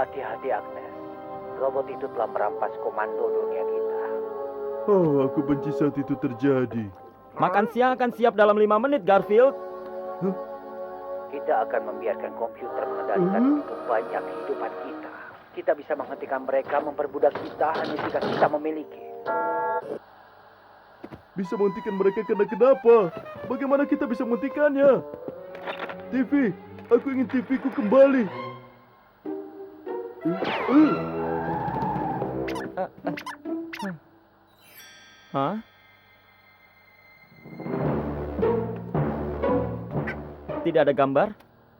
Hati-hati, Agnes. Robot itu telah merampas komando dunia kita. Oh, aku benci saat itu terjadi. Makan siang akan siap dalam 5 menit, Garfield. Kita akan membiarkan komputer mengendalikan begitu banyak kehidupan kita. Kita bisa menghentikan mereka memperbudak kita hanya jika kita memiliki. Bisa menghentikan mereka karena kenapa? Bagaimana kita bisa menghentikannya? TV, aku ingin TV ku kembali. Hah? Tidak ada gambar?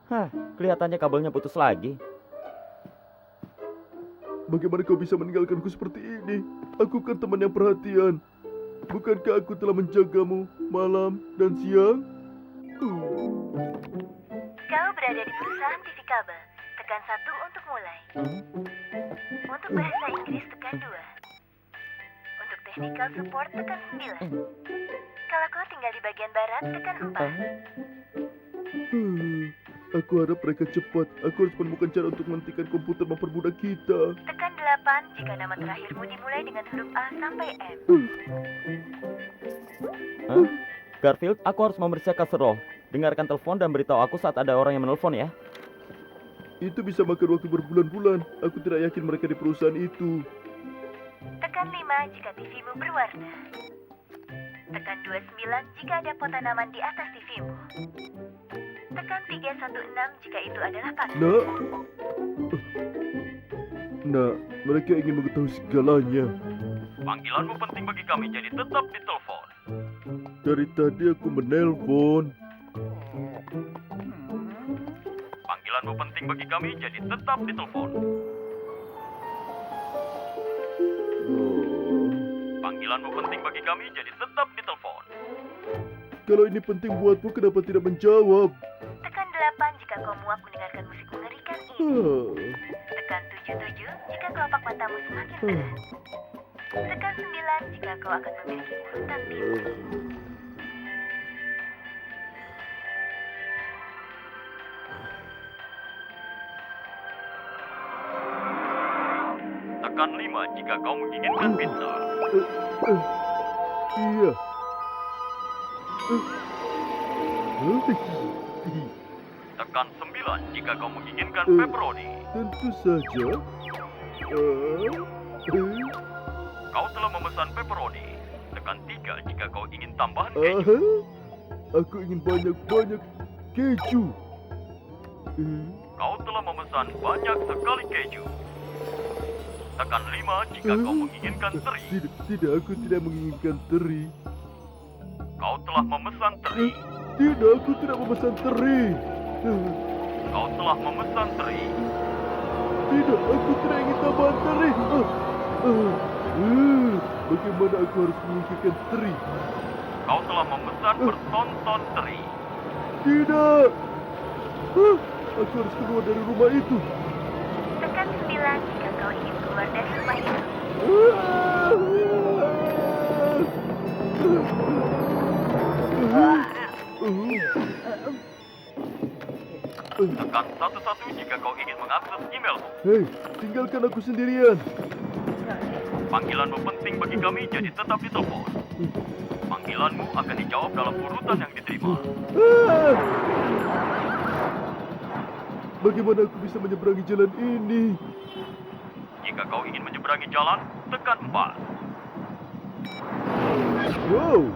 Hah, kelihatannya kabelnya putus lagi. Bagaimana kau bisa meninggalkanku seperti ini? Aku kan teman yang perhatian. Bukankah aku telah menjagamu malam dan siang? Kau berada di perusahaan TV kabel. Tekan 1 untuk mulai. Untuk bahasa Inggris tekan 2. Untuk technical support tekan 9. Kalau kau tinggal di bagian barat tekan 4. Aku harap mereka cepat. Aku harus menemukan cara untuk menghentikan komputer memperbudak kita. Tekan 8 jika nama terakhirmu dimulai dengan huruf A sampai M. Hah? Garfield, aku harus memeriksa kaserol. Dengarkan telepon dan beritahu aku saat ada orang yang menelpon ya. Itu bisa makan waktu berbulan-bulan. Aku tidak yakin mereka di perusahaan itu. Tekan 5 jika TV-mu berwarna. Tekan 29 jika ada pot tanaman di atas TV-mu. Tekan 316 jika itu adalah panas. Nak, mereka ingin mengetahui segalanya. Panggilanmu penting bagi kami, jadi tetap ditelepon. Dari tadi aku menelpon. Panggilanmu penting bagi kami, jadi tetap ditelepon. Panggilanmu penting bagi kami, jadi tetap ditelepon. Kalau ini penting buatmu, kenapa tidak menjawab? Tekan 8 jika kau muak mendengarkan musik mengerikan ini. Tekan 77 jika kelopak matamu semakin berat. Tekan 9 jika kau akan memiliki urutan mimpi. Tekan 5 jika kau menginginkan pizza. Iya. Tekan 9 jika kau menginginkan pepperoni. Tentu saja. Kau telah memesan pepperoni. Tekan 3 jika kau ingin tambahan keju. Aku ingin banyak-banyak keju. Kau telah memesan banyak sekali keju. Tekan 5 jika kau menginginkan teri. Tidak, aku tidak menginginkan teri. Kau telah memesan teri. Tidak, aku tidak memesan teri. Kau telah memesan teri. Tidak, aku tidak ingin tambahan teri. Bagaimana aku harus menginginkan teri? Kau telah memesan bertonton teri. Tidak. Aku harus keluar dari rumah itu. Tekan 9 jika kau ingin keluar dari rumah itu. Tekan 11 jika kau ingin mengakses emailmu. Hei, tinggalkan aku sendirian. Panggilanmu penting bagi kami, jadi tetap ditelepon. Panggilanmu akan dijawab dalam urutan yang diterima. Bagaimana aku bisa menyeberangi jalan ini? Jika kau ingin menyeberangi jalan, tekan 4. Wow.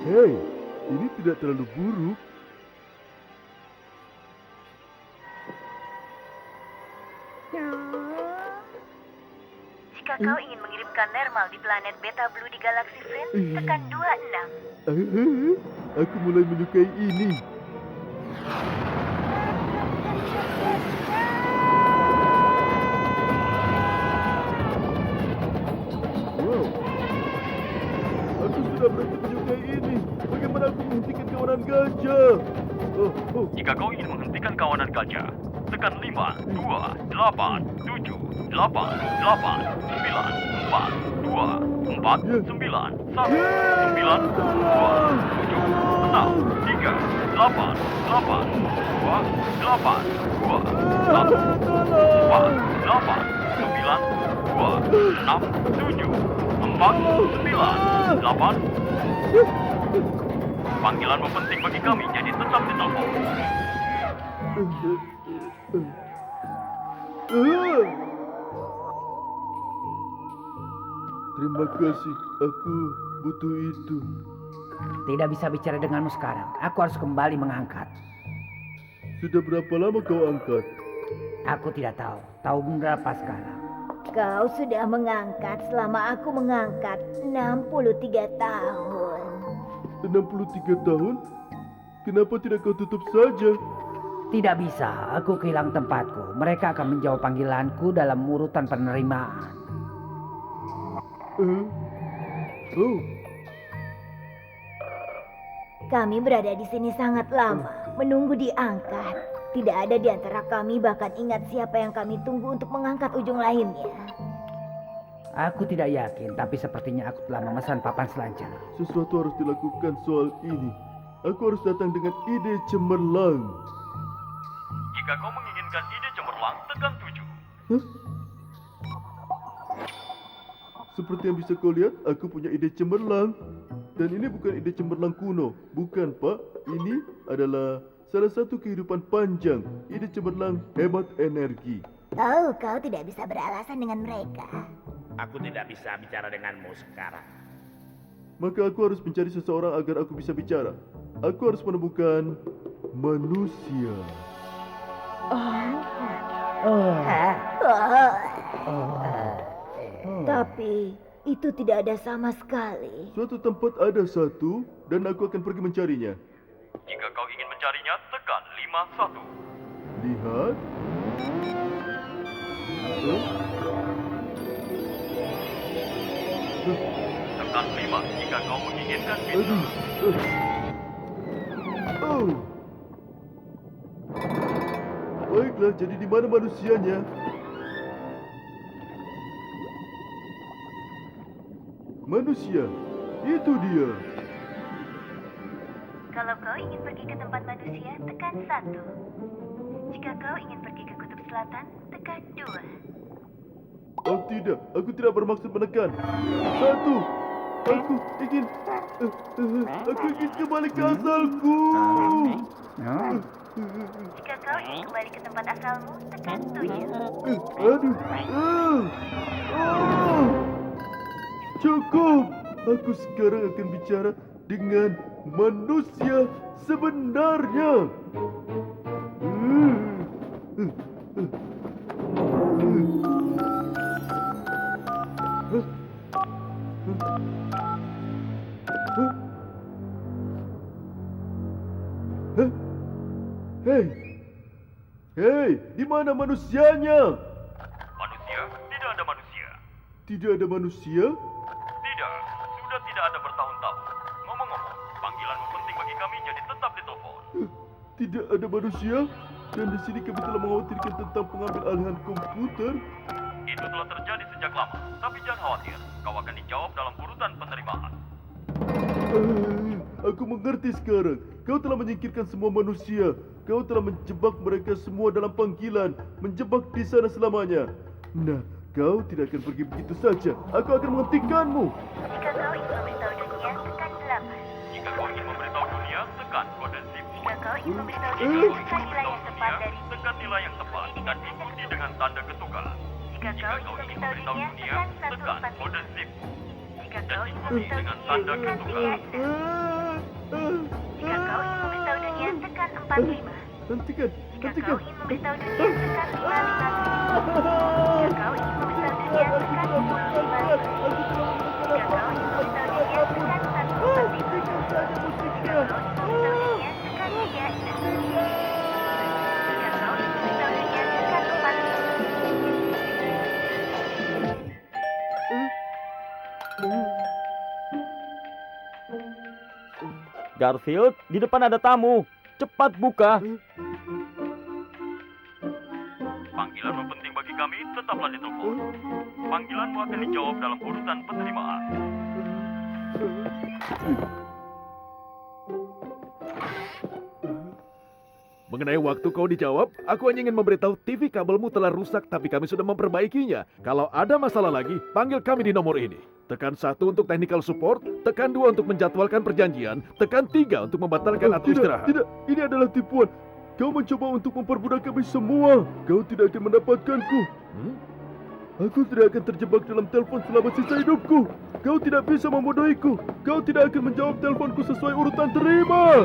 Hei, ini tidak terlalu buruk. Jika kau ingin mengirimkan Nermal di planet Beta Blue di galaksi Friend, tekan 26. Aku mulai menyukai ini. Wow. Aku sudah berhenti menyukai ini. Bagaimana aku menghentikan kawanan gajah? Jika kau ingin menghentikan kawanan gajah, tekan 5, 2, 8, 7, 8, 8, 9, 4, 2, 4, 9, 1, 9, 2, 7, 6, 5, 4, 3, 8, 8, 2, 1, 4, 9, 8. Panggilanmu penting bagi kami, jadi tetap ditelepon. Terima kasih, aku butuh itu. Tidak bisa bicara denganmu sekarang. Aku harus kembali mengangkat. Sudah berapa lama kau angkat? Aku tidak tahu. Tahu berapa sekarang? Kau sudah mengangkat selama aku mengangkat 63 tahun. 63 tahun? Kenapa tidak kau tutup saja? Tidak bisa. Aku kehilangan tempatku. Mereka akan menjawab panggilanku dalam urutan penerimaan. Oh, Kami berada di sini sangat lama, menunggu diangkat. Tidak ada di antara kami bahkan ingat siapa yang kami tunggu untuk mengangkat ujung lainnya. Aku tidak yakin, tapi sepertinya aku telah memesan papan selancar. sesuatu harus dilakukan soal ini. Aku harus datang dengan ide cemerlang. Jika kau menginginkan ide cemerlang, tekan 7. Seperti yang bisa kau lihat, aku punya ide cemerlang. Dan ini bukan ide cemerlang kuno. Bukan, Pak. Ini adalah salah satu kehidupan panjang. Ide cemerlang hemat energi. Oh, kau tidak bisa beralasan dengan mereka. Aku tidak bisa bicara denganmu sekarang. Maka aku harus mencari seseorang agar aku bisa bicara. Aku harus menemukan manusia. Tapi itu tidak ada sama sekali. Suatu tempat ada satu, dan aku akan pergi mencarinya. Jika kau ingin mencarinya, tekan 51. Lihat. Oh, Tekan 5 jika kau menginginkan bintang. aduh. Oh. Baiklah, jadi di mana manusianya? Manusia, itu dia. Kalau kau ingin pergi ke tempat manusia, tekan 1. Jika kau ingin pergi ke kutub selatan, tekan 2. Oh tidak, aku tidak bermaksud menekan. Satu, aku ingin kembali ke asalku. Jika kau ingin kembali ke tempat asalmu, tekan 7. Aduh, cukup. Aku sekarang akan bicara dengan manusia sebenarnya. Hei, hei, di mana manusianya? Manusia? Tidak ada manusia. Tidak ada manusia? Tidak, sudah tidak ada bertahun-tahun. Ngomong-ngomong, panggilanmu penting bagi kami, jadi tetap ditelepon. Tidak ada manusia? Dan di sini kami telah mengkhawatirkan tentang pengambil alihan komputer. Itu telah terjadi sejak lama, tapi jangan khawatir. Kau akan dijawab dalam urutan penerimaan. Aku mengerti sekarang. Kau telah menyingkirkan semua manusia. Kau telah menjebak mereka semua dalam panggilan. Menjebak di sana selamanya. Nah, kau tidak akan pergi begitu saja. Aku akan menghentikanmu. Jika kau ingin memberitahu dunia, tekan 8. Jika kau ingin memberitahu dunia, tekan kode zip. Jika kau ingin memberitahu dunia, tekan nilai yang tepat dari Tekan nilai yang tepat dan ikuti dengan tanda ketukan. Jika Jika kau kau ingin ingin memberitahu memberitahu dunia, dunia, tekan tekan 145. kode zip. Jika Dan kau ingin ikuti memberitahu dengan dunia, tanda tekan ketukan. 36. Jika kau ingin memberitahu dunia, tekan 45. Hentikan, Jika hentikan. kau ingin memberitahu dunia, tekan 555. Jika kau ingin memberitahu dunia, tekan 1055. Jika kau ingin memberitahu dunia, tekan 145. Jika kau ingin memberitahu dunia, tekan 36. Jika kau ingin memberitahu dunia, tekan 45. Garfield, di depan ada tamu. Cepat buka. Panggilanmu penting bagi kami, tetaplah ditelepon. Panggilanmu akan dijawab dalam urutan penerimaan. Mengenai waktu kau dijawab, aku hanya ingin memberitahu TV kabelmu telah rusak tapi kami sudah memperbaikinya. Kalau ada masalah lagi, panggil kami di nomor ini. Tekan 1 untuk technical support, tekan 2 untuk menjadwalkan perjanjian, tekan 3 untuk membatalkan atau istirahat. Tidak, ini adalah tipuan. Kau mencoba untuk memperbudak kami semua. Kau tidak akan mendapatkanku. Aku tidak akan terjebak dalam telepon selama sisa hidupku. Kau tidak bisa membodohiku. Kau tidak akan menjawab teleponku sesuai urutan terima.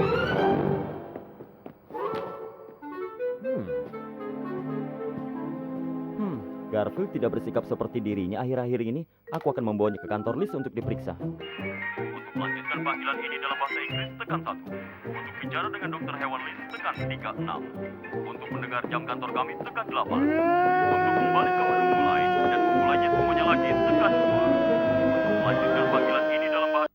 Garfield tidak bersikap seperti dirinya akhir-akhir ini. Aku akan membawanya ke kantor Liz untuk diperiksa. Untuk melanjutkan panggilan ini dalam bahasa Inggris, tekan 1. Untuk bicara dengan dokter hewan Liz, tekan 36. Untuk mendengar jam kantor kami, tekan 8. Untuk kembali ke menu mulai dan memulainya semuanya lagi, tekan 2. Untuk melanjutkan panggilan ini dalam bahasa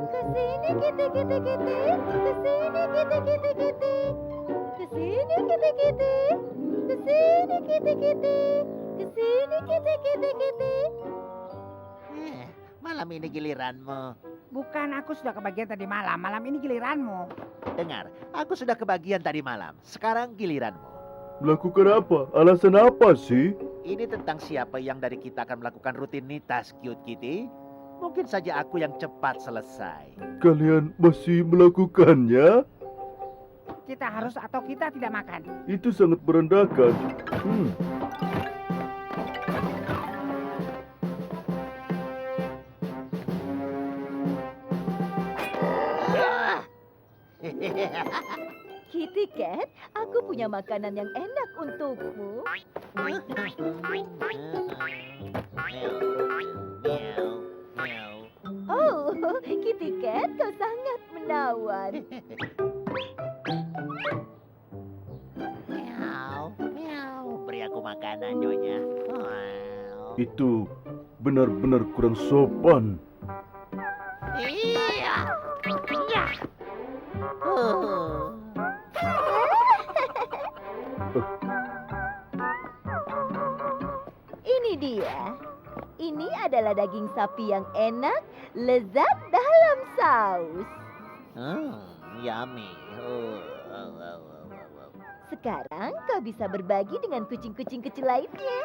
Kesini kita. Kesini kita. Kesini kita. Kesini kita. Kesini kita. Malam ini giliranmu. Bukan, aku sudah kebagian tadi malam. Malam ini giliranmu. Dengar, aku sudah kebagian tadi malam. Sekarang giliranmu. Melakukan apa? Alasan apa sih? Ini tentang siapa yang dari kita akan melakukan rutinitas, Cute Kitty. Mungkin saja aku yang cepat selesai. Kalian masih melakukannya? Kita harus atau kita tidak makan. Itu sangat merendahkan. Kitty Cat, aku punya makanan yang enak untukmu. Oh, Kitty Cat, kau sangat menawan. Beri aku makanan, Nyonya. Itu benar-benar kurang sopan. Ini dia. Ini adalah daging sapi yang enak, lezat dalam saus. Yummy. Sekarang kau bisa berbagi dengan kucing-kucing kecil lainnya.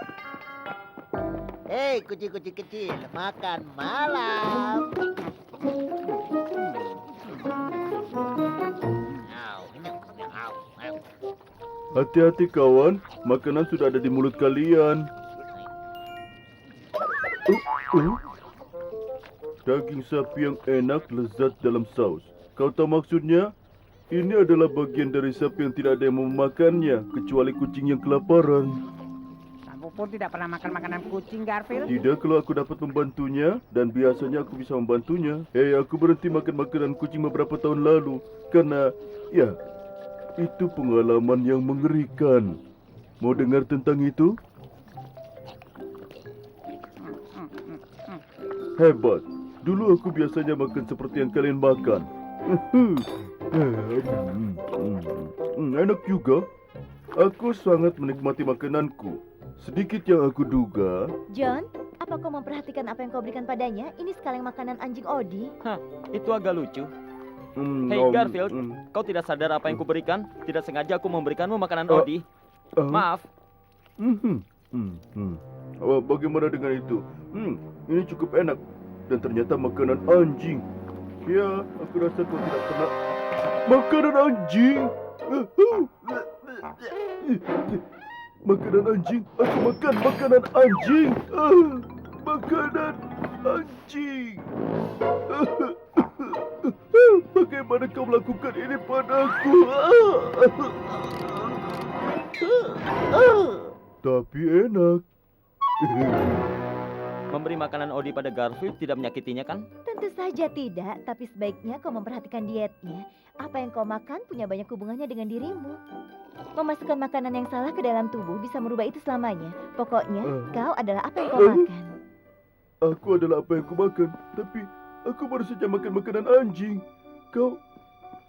Hei, kucing-kucing kecil, makan malam. Hati-hati kawan, makanan sudah ada di mulut kalian. Daging sapi yang enak, lezat dalam saus. Kau tahu maksudnya? Ini adalah bagian dari sapi yang tidak ada yang mau memakannya, kecuali kucing yang kelaparan. Kamu pun tidak pernah makan makanan kucing, Garfield. Tidak kalau aku dapat membantunya, dan biasanya aku bisa membantunya. Aku berhenti makan makanan kucing beberapa tahun lalu, karena, ya, itu pengalaman yang mengerikan. Mau dengar tentang itu? Hebat. Dulu aku biasanya makan seperti yang kalian makan. Enak juga. Aku sangat menikmati makananku. Sedikit yang aku duga. John, apa kau memperhatikan apa yang kau berikan padanya? Ini sekaleng makanan anjing Odi. Itu agak lucu. Hei Garfield, kau tidak sadar apa yang kuberikan? Tidak sengaja aku memberikanmu makanan Odi. Maaf. Bagaimana dengan itu? Ini cukup enak. Dan ternyata makanan anjing. Ya, aku rasa kau tidak pernah... Makanan anjing! Makanan anjing! Aku makan makanan anjing! Makanan anjing! Bagaimana kau melakukan ini padaku? Tapi enak. Memberi makanan Odi pada Garfield tidak menyakitinya kan? Tentu saja tidak, tapi sebaiknya kau memperhatikan dietnya. Apa yang kau makan punya banyak hubungannya dengan dirimu. Memasukkan makanan yang salah ke dalam tubuh bisa merubah itu selamanya. Pokoknya, kau adalah apa yang kau makan. Aku adalah apa yang ku makan, tapi Aku baru saja makan makanan anjing. Kau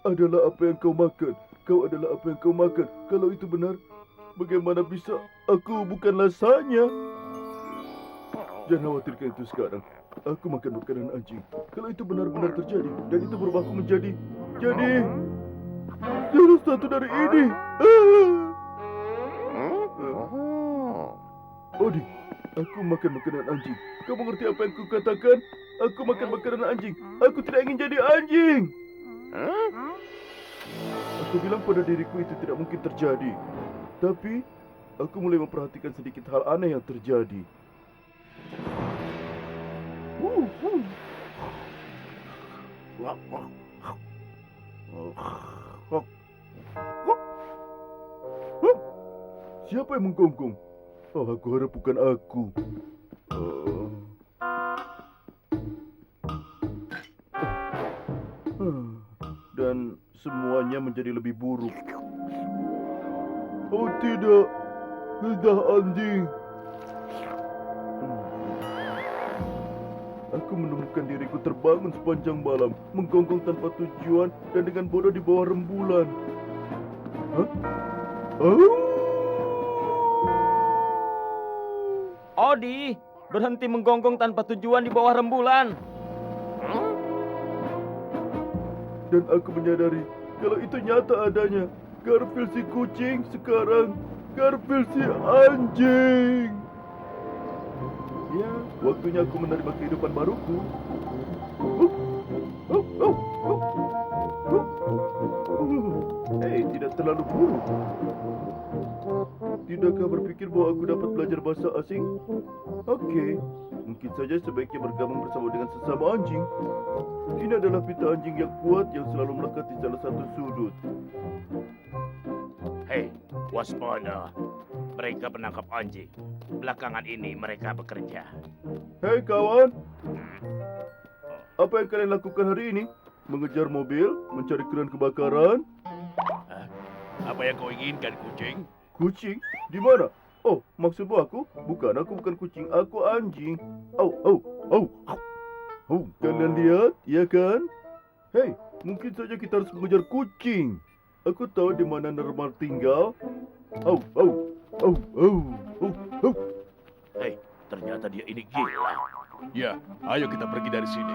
adalah apa yang kau makan. Kau adalah apa yang kau makan. Kalau itu benar, bagaimana bisa aku bukan lasanya? Jangan khawatirkan itu sekarang. Aku makan makanan anjing. Kalau itu benar-benar terjadi, dan itu berubahku menjadi salah satu dari ini. Odi, aku makan makanan anjing. Kau mengerti apa yang aku katakan? Aku makan makanan anjing. Aku tidak ingin jadi anjing. Aku bilang pada diriku itu tidak mungkin terjadi. Tapi, aku mulai memperhatikan sedikit hal aneh yang terjadi. Siapa yang menggonggong? Oh, aku harap bukan aku. Dan semuanya menjadi lebih buruk. Oh tidak, lidah anjing. Aku menemukan diriku terbangun sepanjang malam, menggonggong tanpa tujuan dan dengan bodoh di bawah rembulan. Hah? Odi, berhenti menggonggong tanpa tujuan di bawah rembulan. Dan aku menyadari kalau itu nyata adanya. Garfield si kucing sekarang Garfield si anjing. Ya, waktunya aku menerima kehidupan baruku. Hei, tidak terlalu buruk. Tidakkah berpikir bahwa aku dapat belajar bahasa asing? Oke, mungkin saja sebaiknya bergabung bersama dengan sesama anjing. Ini adalah pita anjing yang kuat yang selalu melekat di salah satu sudut. Hei, waspada. Mereka penangkap anjing. Belakangan ini mereka bekerja. Hei kawan, apa yang kalian lakukan hari ini? Mengejar mobil, mencari keran kebakaran? Apa yang kau inginkan, kucing? Kucing? Di mana? Oh, maksudmu aku? Bukan, aku bukan kucing, aku anjing. Kalian lihat, ya kan? Hei, mungkin saja kita harus mengejar kucing. Aku tahu di mana Normal tinggal. Hei, ternyata dia ini gila. Ya, ayo kita pergi dari sini.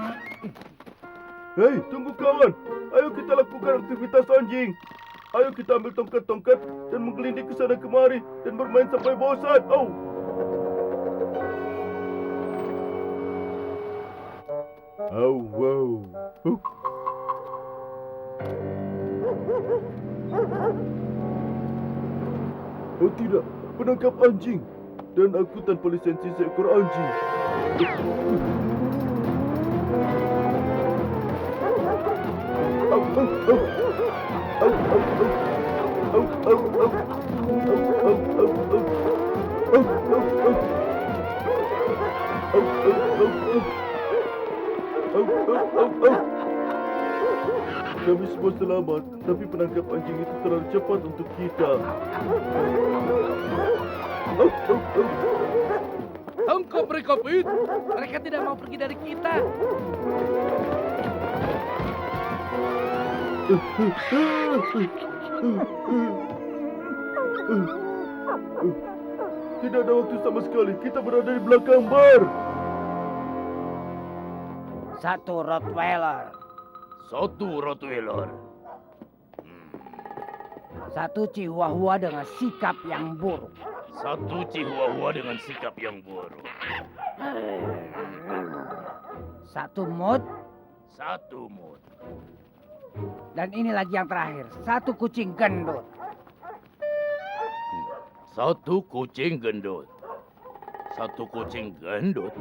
Hei, tunggu kawan. Ayo kita lakukan aktivitas anjing. Ayo kita ambil tongkat-tongkat dan menggelinding ke sana kemari dan bermain sampai bosan. Oh tidak, penangkap anjing. Dan aku tanpa lisensi seekor anjing. Kami semua selamat, tapi penangkap anjing itu terlalu cepat untuk kita. Tangkap mereka, Pete. Mereka tidak mau pergi dari kita. Tidak ada waktu sama sekali. Kita berada di belakang bar. Satu Rottweiler. Satu Chihuahua dengan sikap yang buruk. Satu Chihuahua dengan sikap yang buruk. Satu Mood. Dan ini lagi yang terakhir. Satu kucing gendut. Satu kucing gendut.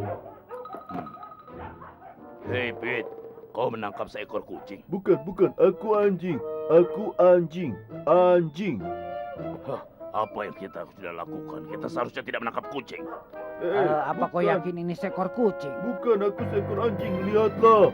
Hei, Pete. Kau menangkap seekor kucing. Bukan. Aku anjing. Hah, apa yang kita sudah lakukan? Kita seharusnya tidak menangkap kucing. Apa kau yakin ini seekor kucing? Bukan, aku seekor anjing. Lihatlah.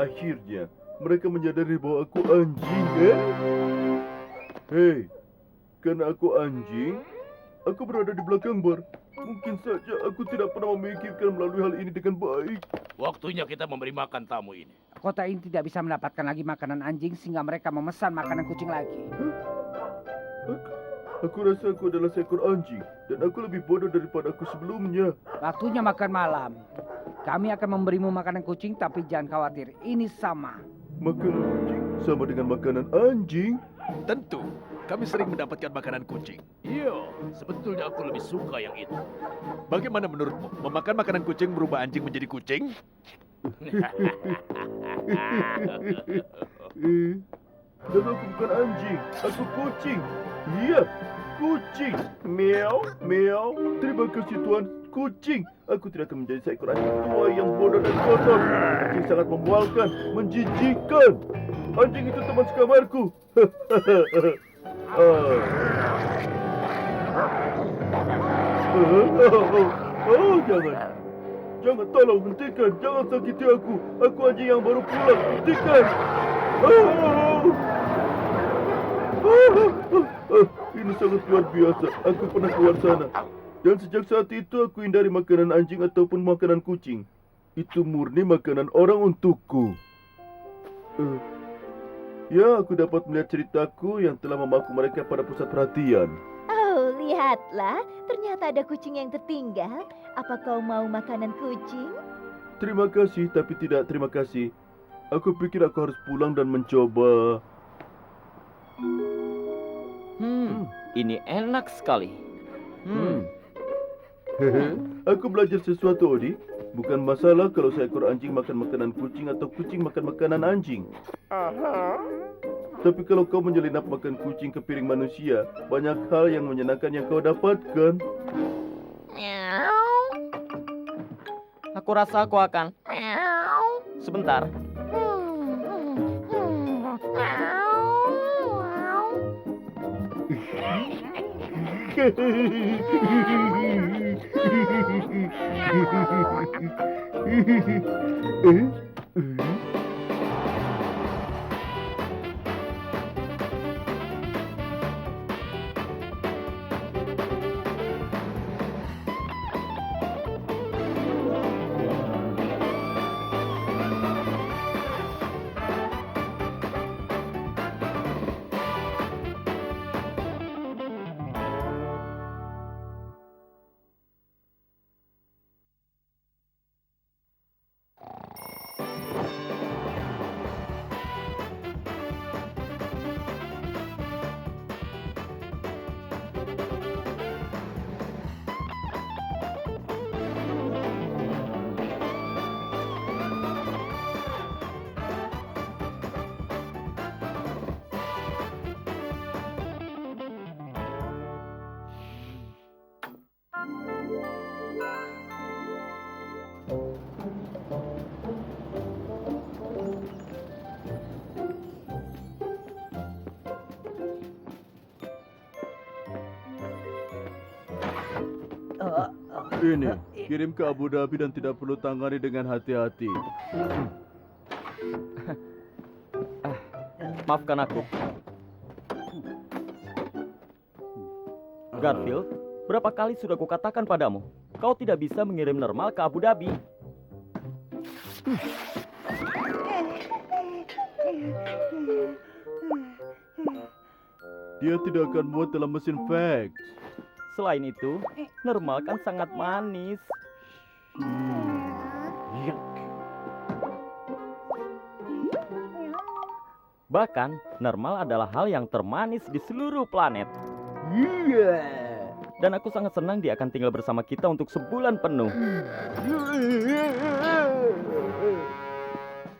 Akhirnya, mereka menyadari bahwa aku anjing, Hei, karena aku anjing, aku berada di belakang bar. Mungkin saja aku tidak pernah memikirkan melalui hal ini dengan baik. Waktunya kita memberi makan tamu ini. Kota ini tidak bisa mendapatkan lagi makanan anjing sehingga mereka memesan makanan kucing lagi. Aku rasa aku adalah seekor anjing dan aku lebih bodoh daripada aku sebelumnya. Waktunya makan malam. Kami akan memberimu makanan kucing tapi jangan khawatir, ini sama. Makanan kucing sama dengan makanan anjing. Tentu, kami sering mendapatkan makanan kucing. Iya, sebetulnya aku lebih suka yang itu. Bagaimana menurutmu? Memakan makanan kucing merubah anjing menjadi kucing? Dan aku bukan anjing, aku kucing. Iya, kucing. Meow, meow. Terima kasih Tuan, kucing. Aku tidak akan menjadi seekor anjing tua yang bodoh dan kotor. Anjing sangat memualkan, menjijikkan. Anjing itu teman sekamarku. Oh, jangan. Jangan, tolong, hentikan. Jangan sakiti aku. Aku anjing yang baru pulang. Hentikan. Ini sangat luar biasa. Aku pernah keluar sana. Dan sejak saat itu aku hindari makanan anjing ataupun makanan kucing. Itu murni makanan orang untukku. Ya, aku dapat melihat ceritaku yang telah memaku mereka pada pusat perhatian. Oh, lihatlah. Ternyata ada kucing yang tertinggal. Apa kau mau makanan kucing? Terima kasih, tapi tidak terima kasih. Aku pikir aku harus pulang dan mencoba. Ini enak sekali. Aku belajar sesuatu, Odi. Bukan masalah kalau seekor anjing makan makanan kucing atau kucing makan makanan anjing. Tapi kalau kau menyelinap makan kucing ke piring manusia, banyak hal yang menyenangkan yang kau dapatkan. Aku rasa aku akan. Sebentar. Ini, kirim ke Abu Dhabi dan tidak perlu tangani dengan hati-hati. Maafkan aku. Garfield, berapa kali sudah kukatakan padamu, kau tidak bisa mengirim normal ke Abu Dhabi. Dia tidak akan muat dalam mesin fax. Selain itu, normal kan sangat manis. Bahkan, normal adalah hal yang termanis di seluruh planet. Dan aku sangat senang dia akan tinggal bersama kita untuk sebulan penuh.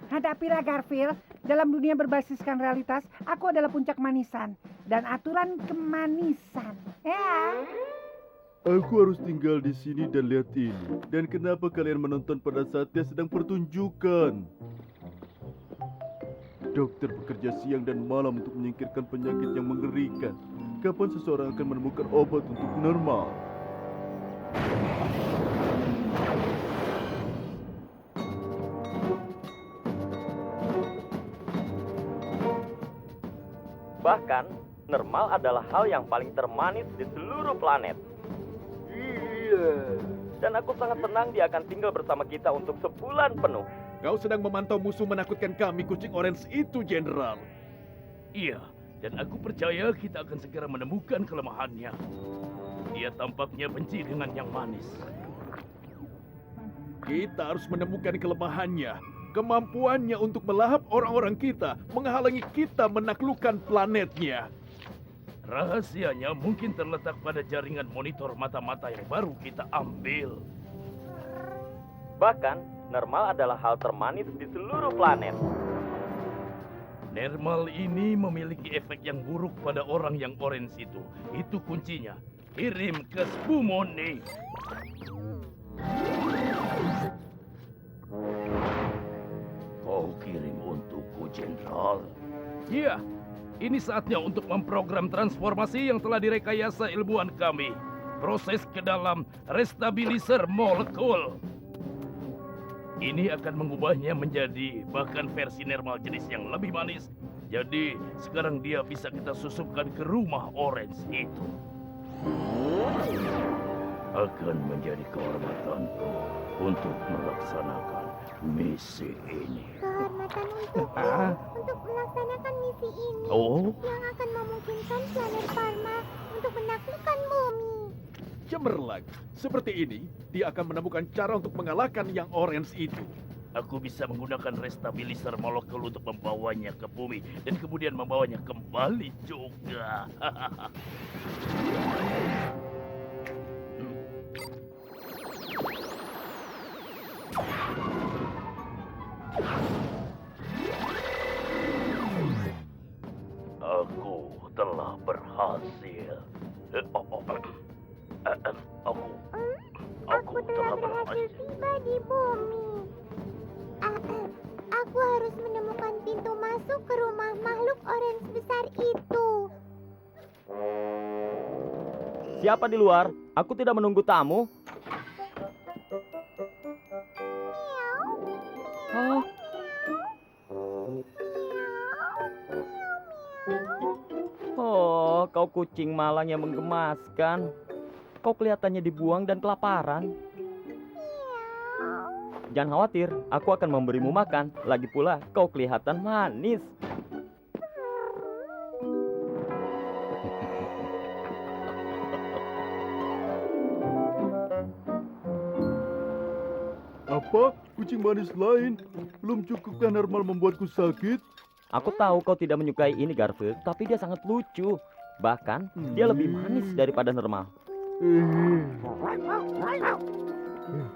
Hadapilah Garfield, dalam dunia berbasiskan realitas, aku adalah puncak manisan dan aturan kemanisan. Ya. Aku harus tinggal di sini dan lihat ini. Dan kenapa kalian menonton pada saat dia sedang pertunjukan? Dokter bekerja siang dan malam untuk menyingkirkan penyakit yang mengerikan. Kapan seseorang akan menemukan obat untuk normal? Bahkan, normal adalah hal yang paling termanis di seluruh planet. Iya. Dan aku sangat senang dia akan tinggal bersama kita untuk sebulan penuh. Kau sedang memantau musuh menakutkan kami, kucing orange itu, Jenderal. Iya, dan aku percaya kita akan segera menemukan kelemahannya. Dia tampaknya benci dengan yang manis. Kita harus menemukan kelemahannya, kemampuannya untuk melahap orang-orang kita, menghalangi kita menaklukkan planetnya. Rahasianya mungkin terletak pada jaringan monitor mata-mata yang baru kita ambil. Bahkan, normal adalah hal termanis di seluruh planet. Nermal ini memiliki efek yang buruk pada orang yang orange itu. Itu kuncinya. Kirim ke Spumoni. Kau kirim untukku, Jenderal. Iya, ini saatnya untuk memprogram transformasi yang telah direkayasa ilmuwan kami. Proses ke dalam restabilizer molekul. Ini akan mengubahnya menjadi bahkan versi normal jenis yang lebih manis. Jadi sekarang dia bisa kita susupkan ke rumah orange itu. Akan menjadi kehormatanku untuk melaksanakan misi ini. Kehormatan untuk melaksanakan misi ini Oh, yang akan memungkinkan planet Parma untuk menaklukkan bumi. Cemerlang, seperti ini, dia akan menemukan cara untuk mengalahkan yang orange itu. aku bisa menggunakan restabilizer molekul untuk membawanya ke bumi dan kemudian membawanya kembali juga. Aku telah berhasil. Aku telah berhasil tiba di bumi. Aku harus menemukan pintu masuk ke rumah makhluk orange besar itu. Siapa di luar? Aku tidak menunggu tamu. Oh. Oh, kau kucing malang yang menggemaskan. Kau kelihatannya dibuang dan kelaparan. Jangan khawatir, aku akan memberimu makan. Lagi pula, kau kelihatan manis. Apa? Kucing manis lain? Belum cukupkah normal membuatku sakit? Aku tahu kau tidak menyukai ini, Garfield, tapi dia sangat lucu. Bahkan, dia lebih manis daripada normal.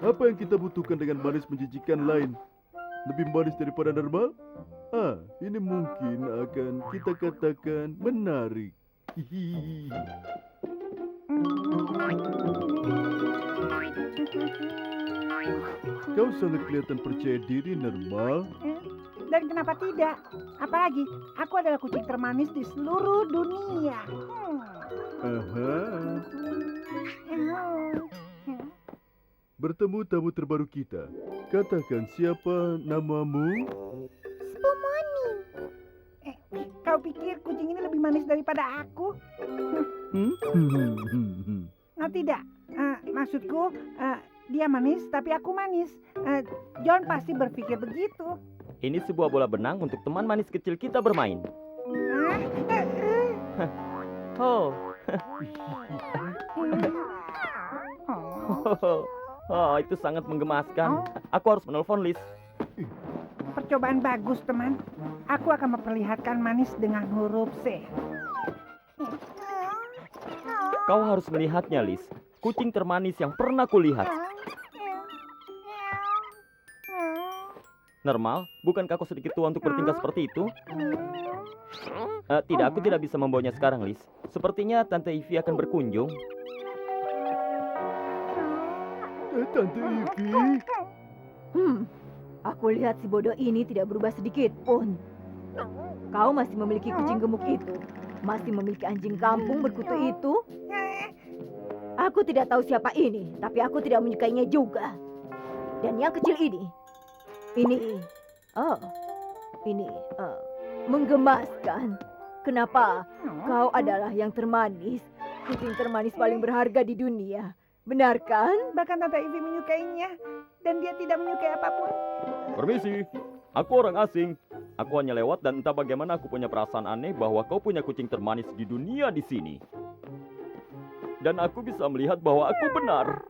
Apa yang kita butuhkan dengan manis menjijikan lain? Lebih manis daripada normal? Ini mungkin akan kita katakan menarik. Hihihi. Kau sangat kelihatan percaya diri, normal. Dan kenapa tidak? Apalagi, aku adalah kucing termanis di seluruh dunia. Bertemu tamu terbaru kita. Katakan siapa namamu? Spumoni. Kau pikir kucing ini lebih manis daripada aku? Nah, tidak. Maksudku, dia manis, tapi aku manis. John pasti berpikir begitu. Ini sebuah bola benang untuk teman manis kecil kita bermain. Oh. Oh, itu sangat menggemaskan. Aku harus menelpon Liz. Percobaan bagus, teman. Aku akan memperlihatkan manis dengan huruf C. Kau harus melihatnya, Liz. Kucing termanis yang pernah kulihat. Normal, bukankah kau sedikit tua untuk bertingkah seperti itu? Tidak, aku tidak bisa membawanya sekarang, Liz. Sepertinya Tante Ivy akan berkunjung. Tante Ivy. Aku lihat si bodoh ini tidak berubah sedikit pun. Kau masih memiliki kucing gemuk itu, masih memiliki anjing kampung berkutu itu. Aku tidak tahu siapa ini, tapi aku tidak menyukainya juga. Dan yang kecil ini menggemaskan. Kenapa? Kau adalah yang termanis. Kucing termanis paling berharga di dunia. Benar kan? Bahkan Tante Ivy menyukainya. Dan dia tidak menyukai apapun. Permisi, aku orang asing. Aku hanya lewat dan entah bagaimana aku punya perasaan aneh bahwa kau punya kucing termanis di dunia di sini. Dan aku bisa melihat bahwa aku benar.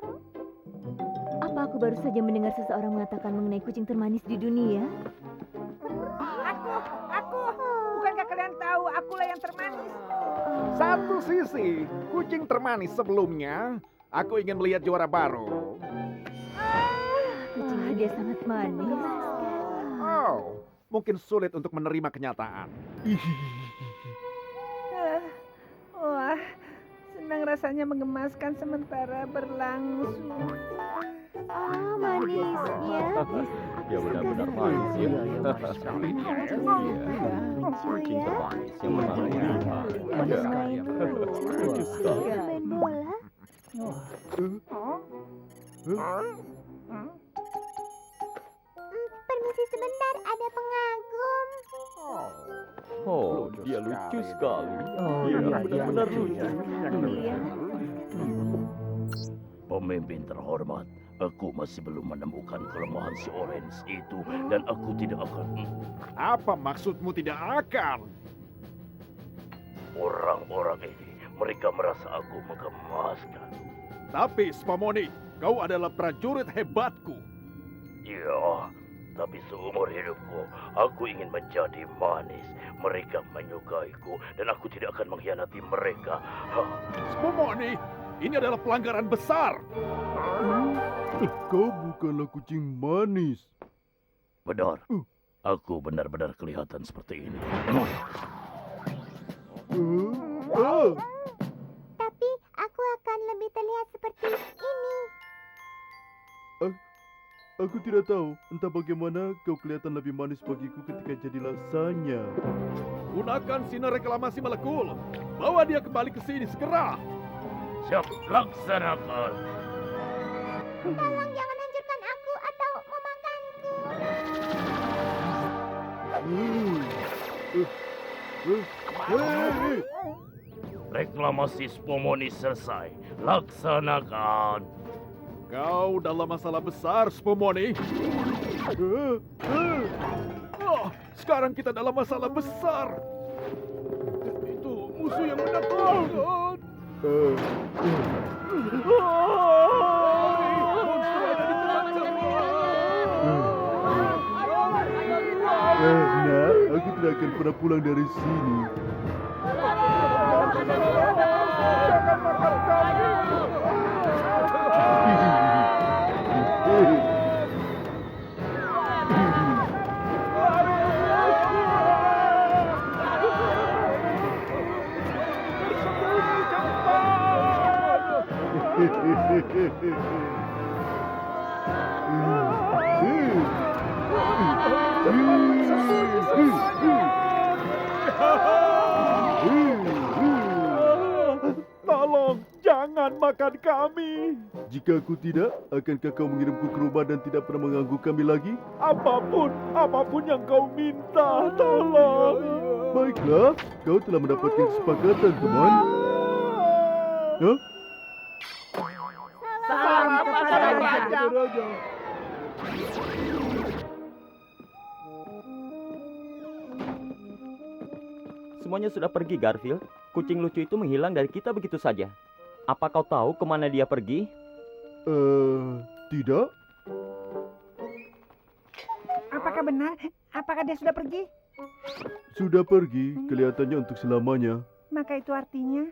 Apa aku baru saja mendengar seseorang mengatakan mengenai kucing termanis di dunia? Aku. Bukankah kalian tahu akulah yang termanis? Satu sisi, kucing termanis sebelumnya. Aku ingin melihat juara baru. Kucing dia sangat manis. Oh, mungkin sulit untuk menerima kenyataan. Wah, senang rasanya mengemaskan sementara berlangsung. Manisnya. Dia benar-benar manis ya. Kucing termanis yang menarik. Main Lucu sekali. main bola. Permisi sebentar, ada pengagum. Oh, dia lucu sekali. Iya, benar-benar lucu. Pemimpin terhormat, aku masih belum menemukan kelemahan si Orange itu dan aku tidak akan... Apa maksudmu tidak akan? Orang-orang ini, mereka merasa aku mengemaskan. Tapi Spumoni, kau adalah prajurit hebatku. Ya, tapi seumur hidupku, aku ingin menjadi manis. Mereka menyukaiku dan aku tidak akan mengkhianati mereka. Spumoni, ini adalah pelanggaran besar. Kau bukanlah kucing manis. Benar, aku benar-benar kelihatan seperti ini. Tapi aku akan lebih terlihat seperti ini. Aku tidak tahu entah bagaimana kau kelihatan lebih manis bagiku ketika jadi laksanya. Gunakan sinar reklamasi molekul. Bawa dia kembali ke sini segera. Siap, laksanakan. Tolong jangan hancurkan aku atau memakanku. Reklamasi Spumoni selesai. Laksanakan. Kau dalam masalah besar, Spumoni. Sekarang kita dalam masalah besar. Itu musuh yang menakutkan. Monster ada di tengah-tengah. Nah, aku tidak akan pernah pulang dari sini. Jangan makan kami. Tolong, jangan makan kami. Jika aku tidak, akankah kau mengirimku ke rumah dan tidak pernah mengganggu kami lagi? Apapun yang kau minta, tolong. Baiklah, kau telah mendapatkan kesepakatan, teman. Hah? Salam kepada Raja. Semuanya sudah pergi, Garfield. Kucing lucu itu menghilang dari kita begitu saja. Apa kau tahu kemana dia pergi? Tidak. Apakah benar? Apakah dia sudah pergi? Sudah pergi, kelihatannya untuk selamanya. Maka itu artinya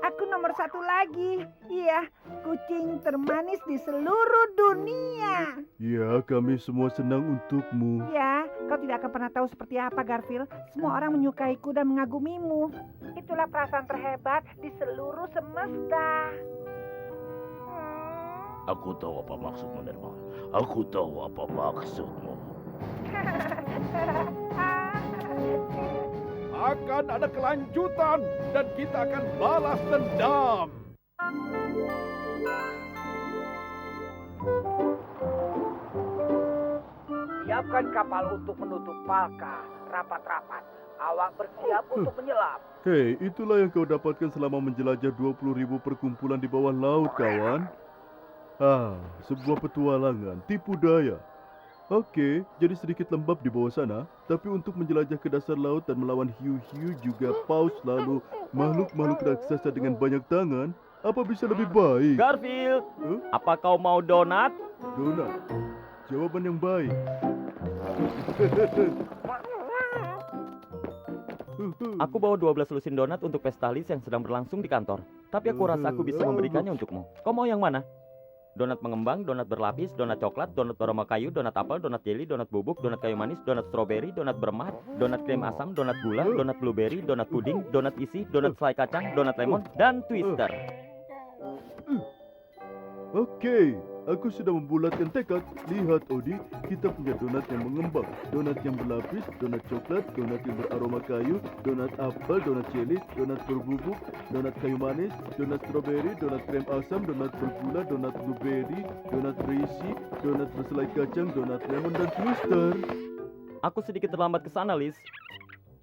aku nomor 1 lagi. Iya, kucing termanis di seluruh dunia. Ya, kami semua senang untukmu. Ya, kau tidak akan pernah tahu seperti apa, Garfield. Semua orang menyukaiku dan mengagumimu. Itulah perasaan terhebat di seluruh semesta. Aku tahu apa maksudmu, Nermal. Aku tahu apa maksudmu. Akan ada kelanjutan dan kita akan balas dendam. Siapkan kapal untuk menutup Palka. Rapat-rapat. Awak bersiap untuk menyelam. Hei, itulah yang kau dapatkan selama menjelajah 20.000 perkumpulan di bawah laut, kawan. Sebuah petualangan, tipu daya. Oke, jadi sedikit lembab di bawah sana, tapi untuk menjelajah ke dasar laut dan melawan hiu-hiu juga paus lalu makhluk-makhluk raksasa dengan banyak tangan, apa bisa lebih baik? Garfield, apa kau mau donat? Donat, jawaban yang baik. Aku bawa 12 lusin donat untuk pesta Liz yang sedang berlangsung di kantor. Tapi aku rasa aku bisa memberikannya untukmu. Kau mau yang mana? Donat mengembang, donat berlapis, donat coklat, donat aroma kayu, donat apel, donat jelly, donat bubuk, donat kayu manis, donat stroberi, donat bermat, donat krim asam, donat gula, donat blueberry, donat puding, donat isi, donat selai kacang, donat lemon, dan twister. Oke, aku sudah membulatkan tekad. Lihat, Odi, kita punya donat yang mengembang, donat yang berlapis, donat coklat, donat yang beraroma kayu, donat apel, donat jelly, donat berbubuk, donat kayu manis, donat stroberi, donat krem asam, donat bergula, donat blueberry, donat berisi, donat berselai kacang, donat lemon, dan twister. Aku sedikit terlambat ke sana, Liz.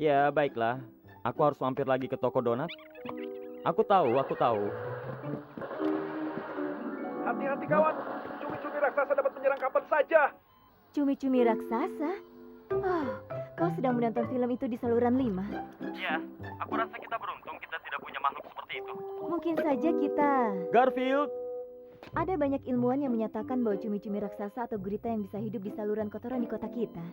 Ya, baiklah. Aku harus mampir lagi ke toko donat. Aku tahu. Hati-hati kawan, cumi-cumi raksasa dapat menyerang kapan saja. Cumi-cumi raksasa? Kau sedang menonton film itu di saluran 5? Iya, aku rasa kita beruntung kita tidak punya makhluk seperti itu. Mungkin saja kita... Garfield! Ada banyak ilmuwan yang menyatakan bahwa cumi-cumi raksasa atau gurita yang bisa hidup di saluran kotoran di kota kita.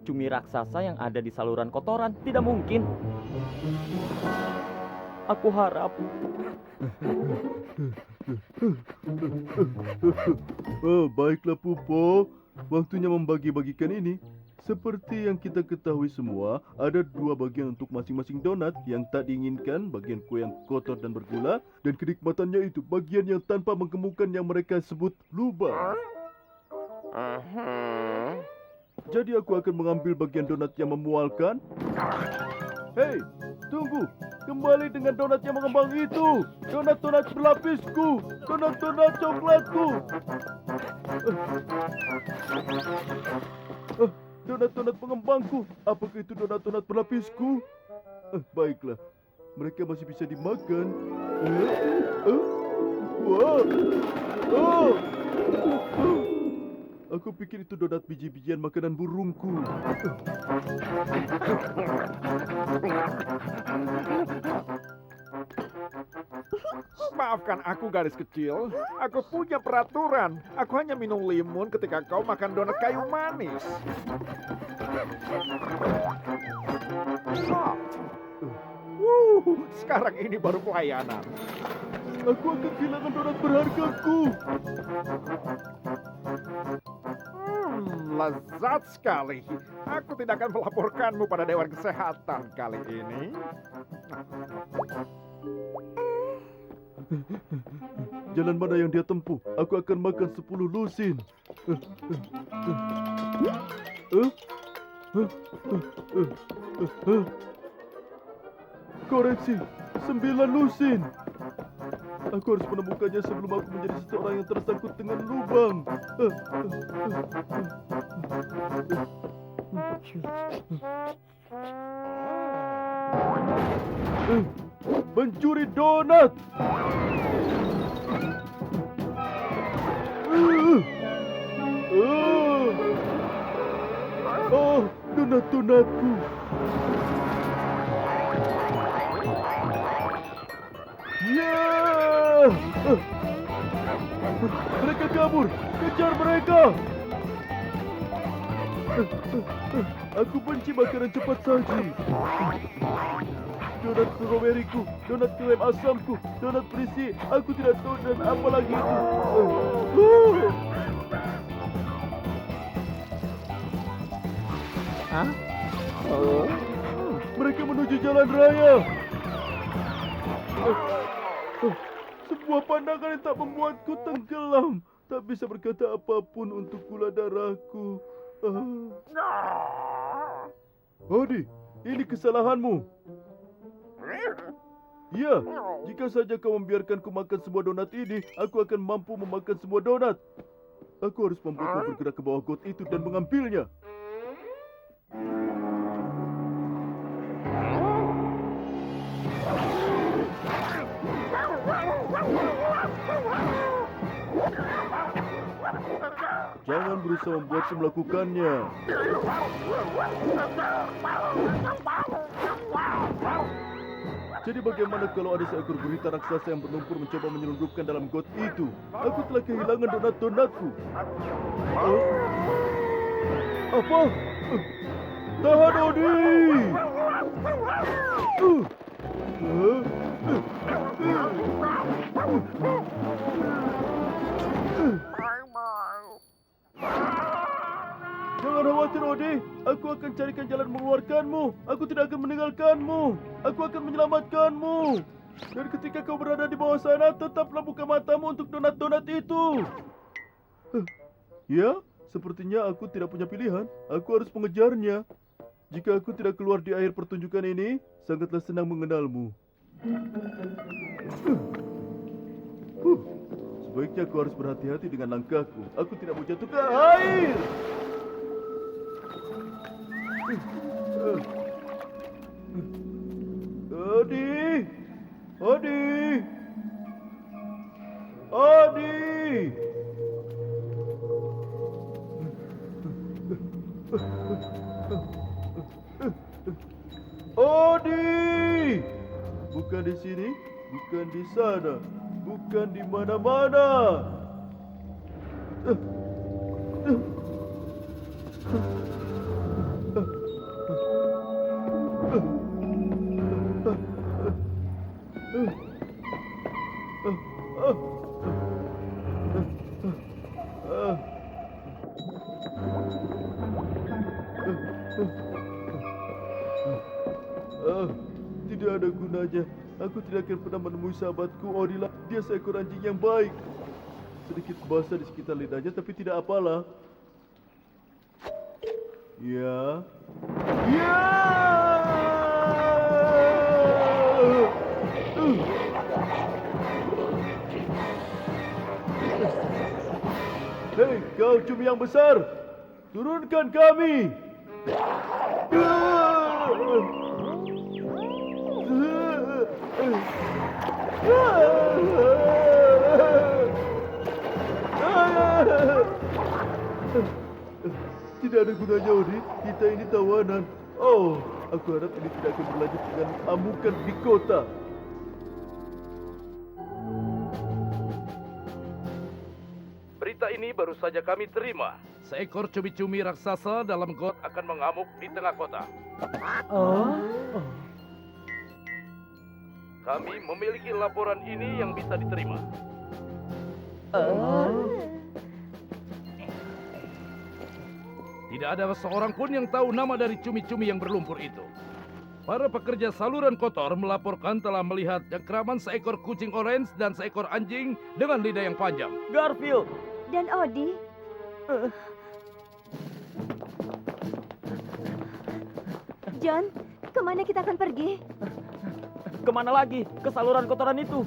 Cumi raksasa yang ada di saluran kotoran? Tidak mungkin. Aku harap. Baiklah Pupo, waktunya membagi-bagikan ini. Seperti yang kita ketahui semua, ada 2 bagian untuk masing-masing donat. Yang tak diinginkan, bagian kue yang kotor dan bergula, dan kenikmatannya itu bagian yang tanpa menggemukkan yang mereka sebut lubang. Jadi aku akan mengambil bagian donat yang memualkan. Hei, tunggu. Kembali dengan donat yang mengembang itu. Donat-donat berlapisku. Donat-donat coklatku. Donat-donat pengembangku. Apakah itu donat-donat berlapisku? Baiklah. Mereka masih bisa dimakan. Aku pikir itu donat biji-bijian makanan burungku. Maafkan aku gadis kecil, aku punya peraturan. Aku hanya minum limun ketika kau makan donat kayu manis. Sekarang ini baru pelayanan. Aku akan kehilangan donat berhargaku. Lezat sekali. Aku tidak akan melaporkanmu pada Dewan Kesehatan kali ini. Jalan mana yang dia tempuh? Aku akan makan 10 lusin. Koreksi, 9 lusin. Aku harus menemukannya sebelum aku menjadi seseorang yang tersangkut dengan lubang. Mencuri donat. Donat-donatku. Ya! Mereka kabur. Kejar mereka. Aku benci makanan cepat saji. Donat stroberiku, donat krem asamku, donat berisi. Aku tidak tahu dan apa lagi itu. Mereka menuju jalan raya. Sebuah pandangan yang tak membuatku tenggelam. Tak bisa berkata apapun untuk gula darahku. Odi, ini kesalahanmu. Ya, jika saja kau membiarkanku makan semua donat ini, aku akan mampu memakan semua donat. Aku harus membuatmu bergerak ke bawah got itu dan mengambilnya. Jangan berusaha membuatku melakukannya. Jadi bagaimana kalau ada seekor gurita raksasa yang berlumpur mencoba menyelundupkan dalam got itu? Aku telah kehilangan donat-donatku. Apa? Tahan, Odi! Jangan khawatir, Odi. Aku akan carikan jalan mengeluarkanmu. Aku tidak akan meninggalkanmu. Aku akan menyelamatkanmu. Dan ketika kau berada di bawah sana, tetaplah buka matamu untuk donat-donat itu. Ya, sepertinya aku tidak punya pilihan. Aku harus mengejarnya. Jika aku tidak keluar di akhir pertunjukan ini, sangatlah senang mengenalmu. Sebaiknya aku harus berhati-hati dengan langkahku. Aku tidak mau jatuh ke air. Odi! Odi! Odi! Odi! Bukan di sini, bukan di sana, bukan di mana-mana. Tidak ada gunanya. Aku tidak akan pernah menemui sahabatku Odila. Dia seekor anjing yang baik. Sedikit basah di sekitar lidahnya, tapi tidak apalah. Ya. Ya! Hei, kau cumi yang besar. Turunkan kami. Tidak ada gunanya, Odi. Kita ini tawanan. Oh, aku harap ini tidak akan berlanjut dengan amukan di kota. Berita ini baru saja kami terima. Seekor cumi-cumi raksasa dalam got akan mengamuk di tengah kota. Kami memiliki laporan ini yang bisa diterima. Tidak ada seorang pun yang tahu nama dari cumi-cumi yang berlumpur itu. Para pekerja saluran kotor melaporkan telah melihat cengkraman seekor kucing orange dan seekor anjing dengan lidah yang panjang. Garfield! Dan Odi? John, kemana kita akan pergi? Kemana lagi? Ke saluran kotoran itu.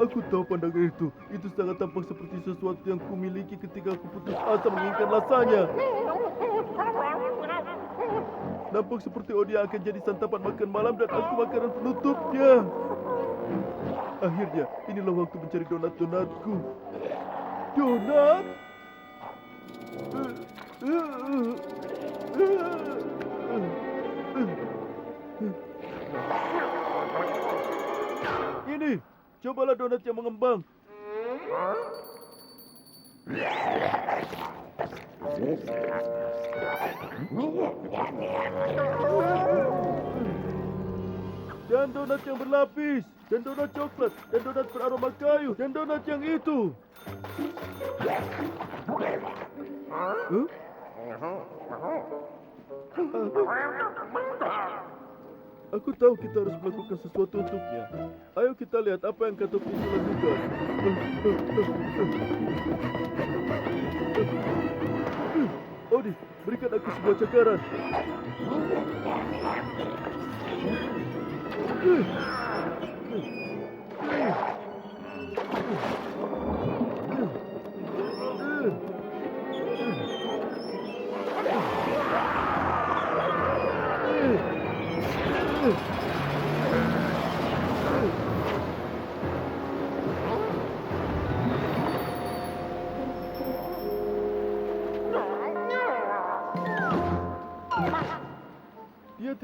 Aku tahu pandangan itu. Itu sangat tampak seperti sesuatu yang kumiliki ketika aku putus asa menginginkan rasanya. Nampak seperti Odi akan jadi santapan makan malam dan aku makanan penutupnya. Akhirnya, inilah waktu mencari donat-donatku. Donat? Ini, cobalah donat yang mengembang. Dan donat yang berlapis, dan donat coklat, dan donat beraroma kayu, dan donat yang itu. Aku tahu kita harus melakukan sesuatu untuknya. Ayo kita lihat apa yang Katup itu lakukan. Odi, berikan aku sebuah cakaran.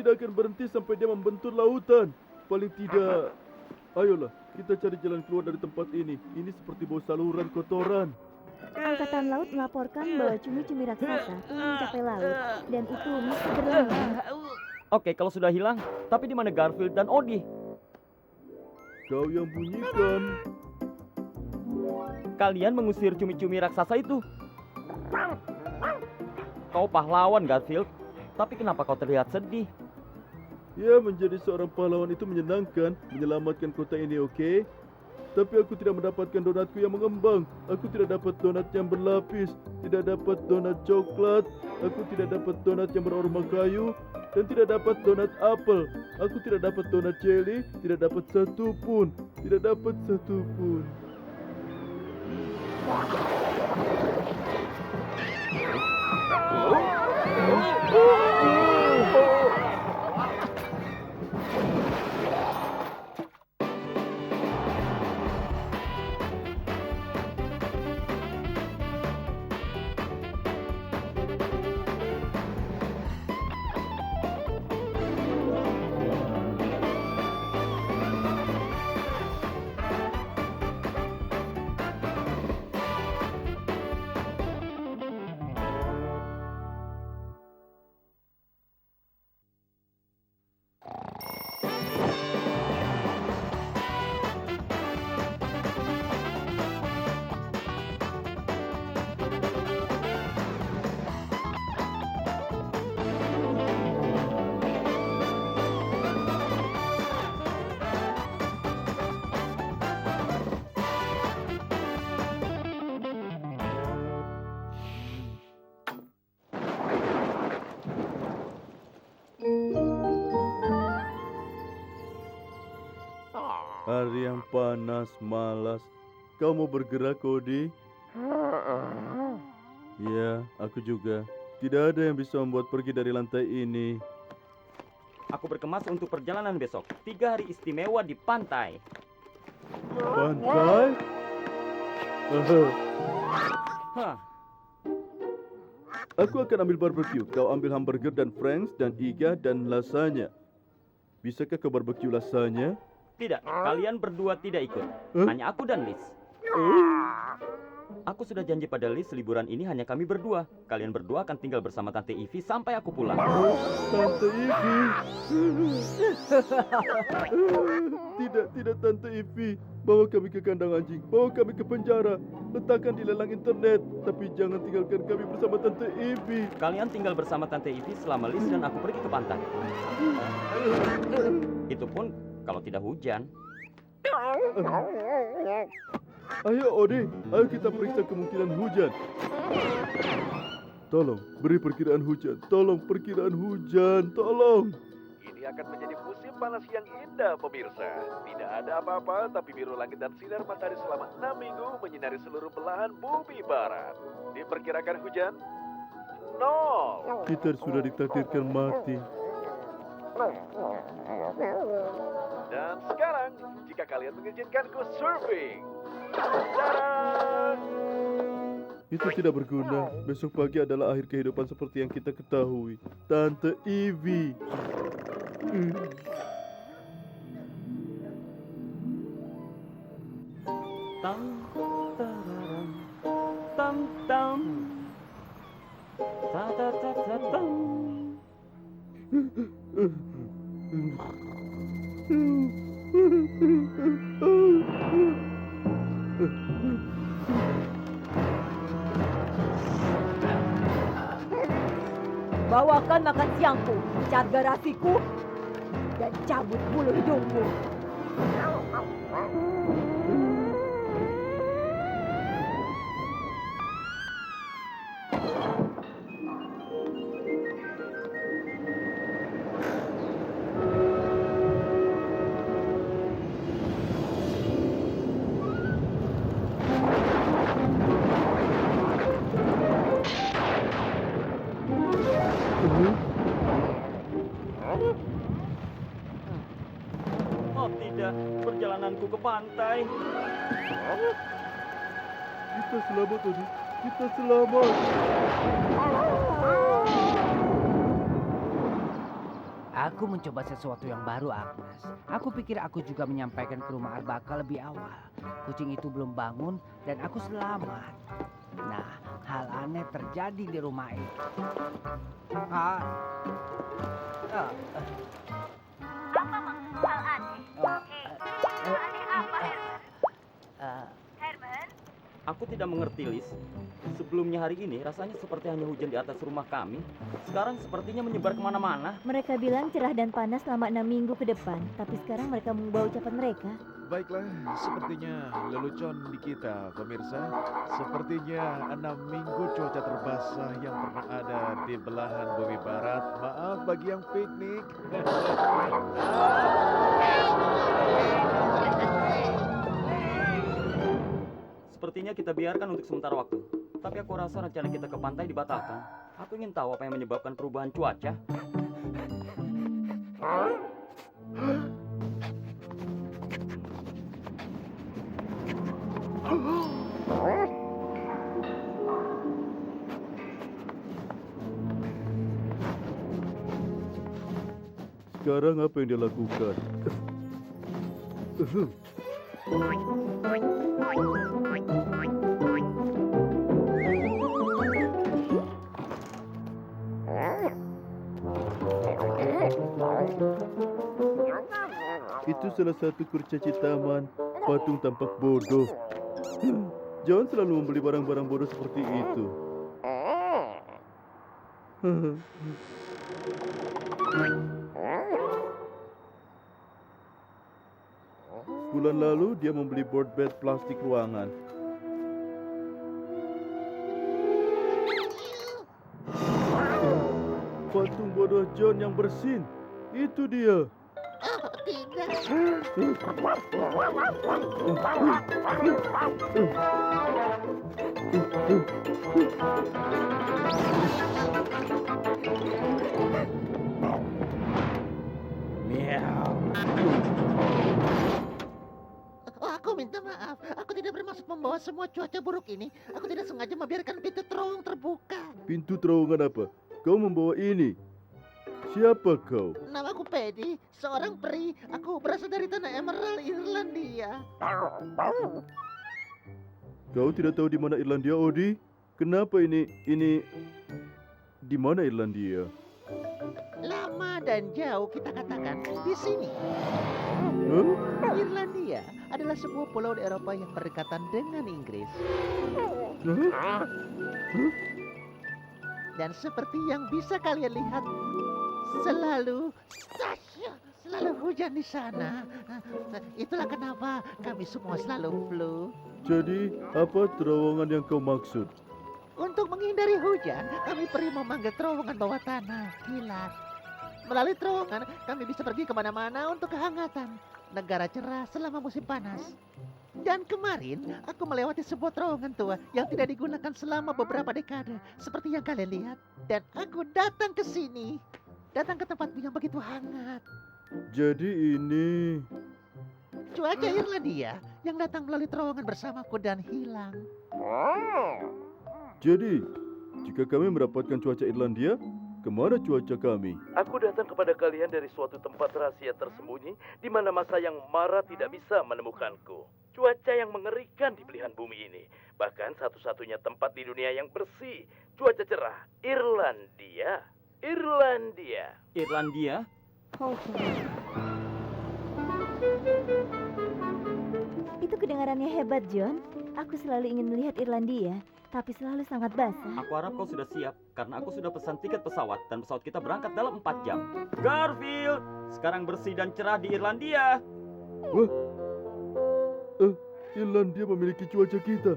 tidak akan berhenti sampai dia membentur lautan. Paling tidak, ayolah, kita cari jalan keluar dari tempat ini. Ini seperti bau saluran kotoran. Angkatan Laut melaporkan bahwa cumi-cumi raksasa telah mencapai laut dan itu masih berlangsung. Oke, kalau sudah hilang, tapi di mana Garfield dan Odie? Kau yang bunyikan. Kalian mengusir cumi-cumi raksasa itu. Kau pahlawan, Garfield. Tapi kenapa kau terlihat sedih? Ya, menjadi seorang pahlawan itu menyenangkan, menyelamatkan kota ini, oke? Tapi aku tidak mendapatkan donatku yang mengembang. Aku tidak dapat donat yang berlapis, tidak dapat donat coklat, aku tidak dapat donat yang beraroma kayu, dan tidak dapat donat apel. Aku tidak dapat donat jelly, tidak dapat satu pun, tidak dapat satu pun. Hari yang panas, malas. Kau mau bergerak, Cody? Ya, aku juga. Tidak ada yang bisa membuat pergi dari lantai ini. Aku berkemas untuk perjalanan besok. 3 hari istimewa di pantai. Pantai? Hah, Aku akan ambil barbecue. Kau ambil hamburger dan franks dan iga dan lasanya. Bisakah kau barbecue lasanya? tidak. Kalian berdua tidak ikut. Hanya aku dan Liz. Aku sudah janji pada Liz liburan ini hanya kami berdua. Kalian berdua akan tinggal bersama Tante Ivy sampai aku pulang. Tante Ivy. Tidak Tante Ivy. Bawa kami ke kandang anjing. Bawa kami ke penjara. Letakkan di lelang internet. Tapi jangan tinggalkan kami bersama Tante Ivy. Kalian tinggal bersama Tante Ivy selama Liz dan aku pergi ke pantai. Itu pun kalau tidak hujan. Ayo Odi, ayo kita periksa kemungkinan hujan. Tolong, beri perkiraan hujan. Tolong, perkiraan hujan. Tolong. Ini akan menjadi musim panas yang indah, pemirsa. Tidak ada apa-apa, tapi biru langit dan sinar matahari selama 6 minggu menyinari seluruh belahan bumi barat. Diperkirakan hujan 0. Peter sudah ditakdirkan mati. Dan sekarang, jika kalian mengizinkanku surfing. Dadah! Itu tidak berguna. Besok pagi adalah akhir kehidupan seperti yang kita ketahui. Tante Ivy. Tam tararam, tam tam, ta ta ta ta tam. Bawakan makan siangku, cat garasiku, dan cabut bulu hidungku. Oh tidak, perjalananku ke pantai. Kita selamat, Odi. Kita selamat. Aku mencoba sesuatu yang baru, Agnes. Aku pikir aku juga menyampaikan ke rumah Arbaka lebih awal. Kucing itu belum bangun dan aku selamat. Nah, hal aneh terjadi di rumah itu. Apa maksud hal aneh? Hal aneh apa, Herman? Herman? Aku tidak mengerti, Lis. Sebelumnya hari ini rasanya seperti hanya hujan di atas rumah kami. Sekarang sepertinya menyebar kemana-mana. Mereka bilang cerah dan panas selama 6 minggu ke depan, tapi sekarang mereka mengubah ucapan mereka. Baiklah, sepertinya lelucon di kita, pemirsa. Sepertinya 6 minggu cuaca terbasah yang pernah ada di belahan bumi barat. Maaf bagi yang piknik. Sepertinya kita biarkan untuk sementara waktu. Tapi aku rasa rencana kita ke pantai dibatalkan. Aku ingin tahu apa yang menyebabkan perubahan cuaca. Sekarang apa yang dia lakukan? Itu salah satu kurcaci taman, patung tampak bodoh. Jangan selalu membeli barang-barang bodoh seperti itu. Bulan lalu dia membeli board bed plastik ruangan. Patung bodoh John yang bersin. Itu dia. Aku minta maaf. Aku tidak bermaksud membawa semua cuaca buruk ini. Aku tidak sengaja membiarkan pintu terowong terbuka. Pintu terowongan apa? Kau membawa ini. Siapa kau? Namaku Paddy, seorang peri. Aku berasal dari tanah Emerald, Irlandia. Kau tidak tahu di mana Irlandia, Odi? Kenapa ini di mana Irlandia? Lama dan jauh kita katakan di sini. Huh? Irlandia adalah sebuah pulau di Eropa yang berdekatan dengan Inggris. Huh? Dan seperti yang bisa kalian lihat, selalu hujan di sana. Itulah kenapa kami semua selalu flu. Jadi, apa terowongan yang kau maksud? Untuk menghindari hujan, kami pergi memanggil terowongan bawah tanah, kilat. Melalui terowongan, kami bisa pergi kemana-mana untuk kehangatan. Negara cerah selama musim panas. Dan kemarin, aku melewati sebuah terowongan tua yang tidak digunakan selama beberapa dekade. Seperti yang kalian lihat. Dan aku datang ke sini. Datang ke tempat yang begitu hangat. Jadi ini... Cuaca Irlandia yang datang melalui terowongan bersamaku dan hilang. Jadi, jika kami mendapatkan cuaca Irlandia, kemana cuaca kami? Aku datang kepada kalian dari suatu tempat rahasia tersembunyi di mana masa yang marah tidak bisa menemukanku. Cuaca yang mengerikan di belahan bumi ini. Bahkan satu-satunya tempat di dunia yang bersih. Cuaca cerah. Irlandia. Irlandia. Irlandia? Itu kedengarannya hebat, John. Aku selalu ingin melihat Irlandia, tapi selalu sangat basah. Aku harap kau sudah siap, karena aku sudah pesan tiket pesawat, dan pesawat kita berangkat dalam 4 jam. Garfield, sekarang bersih dan cerah di Irlandia. Wah, Irlandia memiliki cuaca kita.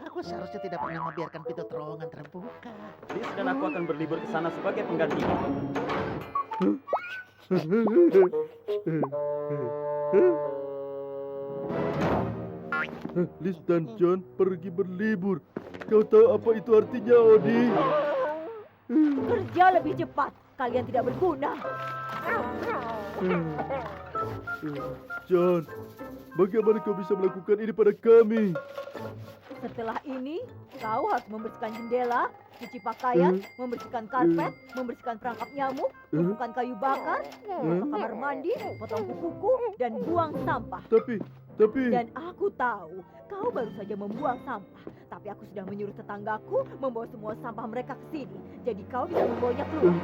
Aku seharusnya tidak pernah membiarkan pintu terowongan terbuka. Liz dan aku akan berlibur ke sana sebagai pengganti. Liz dan John pergi berlibur. Kau tahu apa itu artinya, Odi? Kerja lebih cepat. Kalian tidak berguna. John, bagaimana kau bisa melakukan ini pada kami? Setelah ini, kau harus membersihkan jendela, cuci pakaian, membersihkan karpet, membersihkan perangkap nyamuk, tumpukan kayu bakar, potong kamar mandi, potong kuku, dan buang sampah. Tapi... Dan aku tahu, kau baru saja membuang sampah. Tapi aku sudah menyuruh tetanggaku membawa semua sampah mereka ke sini. Jadi kau bisa membawanya keluar.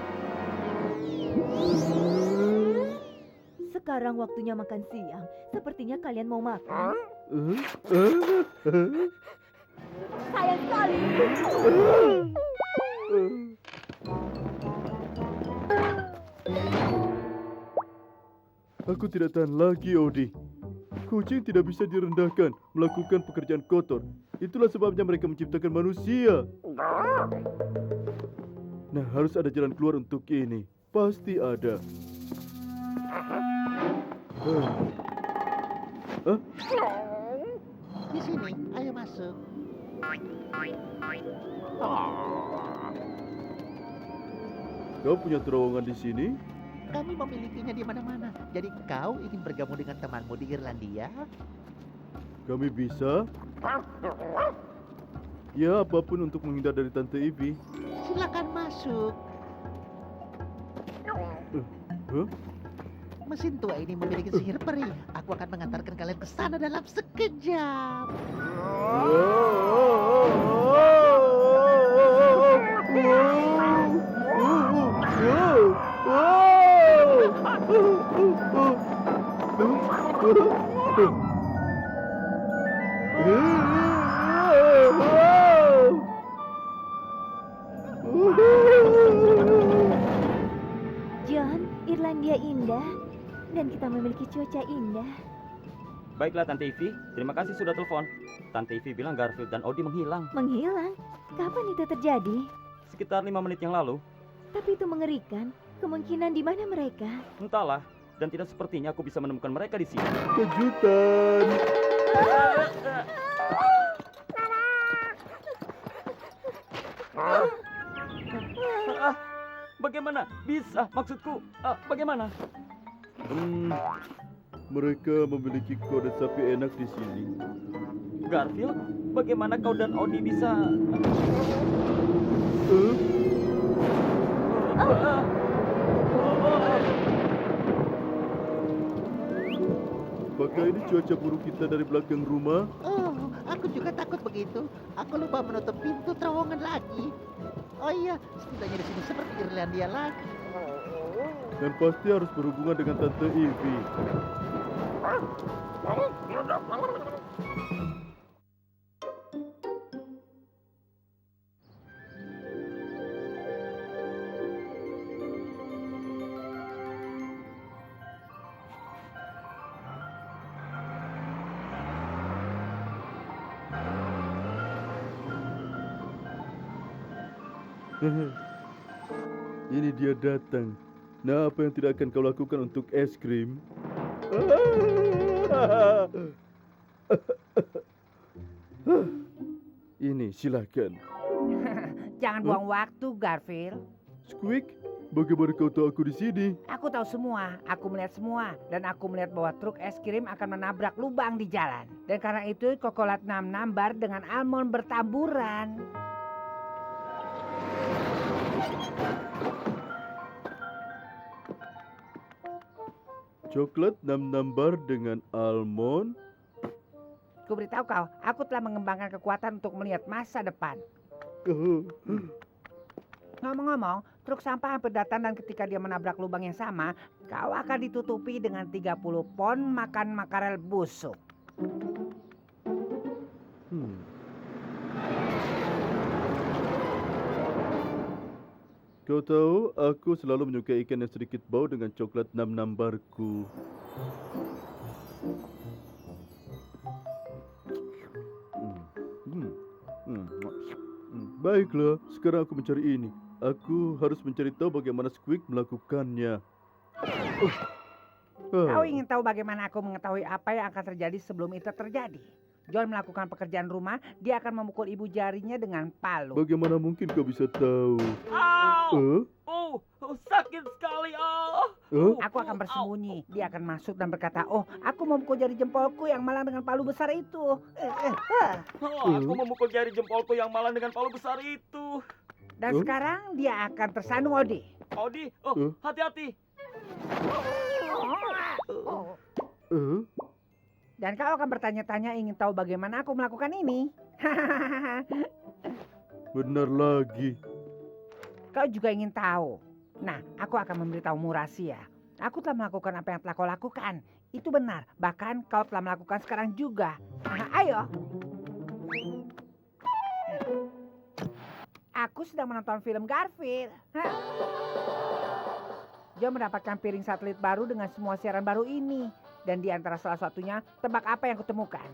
Sekarang waktunya makan siang. Sepertinya kalian mau makan. Sayang sekali. Aku tidak tahan lagi, Odi. Kucing tidak bisa direndahkan melakukan pekerjaan kotor. Itulah sebabnya mereka menciptakan manusia. Nah, harus ada jalan keluar untuk ini. Pasti ada. Hah? Di sini, ayo masuk. Kau punya terowongan di sini? Kami memilikinya di mana-mana. Jadi kau ingin bergabung dengan temanmu di Irlandia? Kami bisa. Ya, apapun untuk menghindar dari Tante Ivy. Silakan masuk. Mesin tua ini memiliki sihir peri. Aku akan mengantarkan kalian ke sana dalam sekejap. John, Irlandia indah dan kita memiliki cuaca indah. Baiklah Tante Ivy, terima kasih sudah telepon. Tante Ivy bilang Garfield dan Odie menghilang. Menghilang? Kapan itu terjadi? Sekitar 5 menit yang lalu. Tapi itu mengerikan. Kemungkinan di mana mereka? Entahlah, dan tidak sepertinya aku bisa menemukan mereka di sini. Kejutan. Bagaimana? Bisa, maksudku. Bagaimana? Mereka memiliki kode sapi enak di sini. Garfield, bagaimana kau dan Odie bisa... Apakah ini cuaca buruk kita dari belakang rumah? Oh, aku juga takut begitu. Aku lupa menutup pintu terowongan lagi. Oh iya, setidaknya di sini seperti Irlandia lagi. Dan pasti harus berhubungan dengan Tante Ivy. Ini dia datang. Nah, apa yang tidak akan kau lakukan untuk es krim? Ini, silakan. Jangan buang waktu, Garfield. Squeak, bagaimana kau tahu aku di sini? Aku tahu semua, aku melihat semua. Dan aku melihat bahwa truk es krim akan menabrak lubang di jalan. Dan karena itu, Cocolat 6 bar dengan almond bertaburan. Coklat 6 bar dengan almond. Ku beritahu kau, aku telah mengembangkan kekuatan untuk melihat masa depan. Ngomong-ngomong, truk sampah hampir datang dan ketika dia menabrak lubang yang sama, kau akan ditutupi dengan 30 pon makan makarel busuk. Kau tahu, aku selalu menyukai ikan yang sedikit bau dengan coklat 6 barku. Baiklah, sekarang aku mencari ini. Aku harus mencari tahu bagaimana Squeak melakukannya. Kau ingin tahu bagaimana aku mengetahui apa yang akan terjadi sebelum itu terjadi? John melakukan pekerjaan rumah, dia akan memukul ibu jarinya dengan palu. Bagaimana mungkin kau bisa tahu? Oh, sakit sekali. Aku akan bersembunyi. Dia akan masuk dan berkata, oh, aku mau memukul jari jempolku yang malang dengan palu besar itu. Aku memukul jari jempolku yang malang dengan palu besar itu. Dan sekarang dia akan tersandung Odi. Odi, hati-hati. Dan kau akan bertanya-tanya ingin tahu bagaimana aku melakukan ini. Benar lagi. Kau juga ingin tahu. Nah, aku akan memberitahumu rahasia. Aku telah melakukan apa yang telah kau lakukan. Itu benar. Bahkan kau telah melakukan sekarang juga. Ayo. Aku sedang menonton film Garfield. John mendapatkan piring satelit baru dengan semua siaran baru ini. Dan di antara salah satunya, tebak apa yang kutemukan.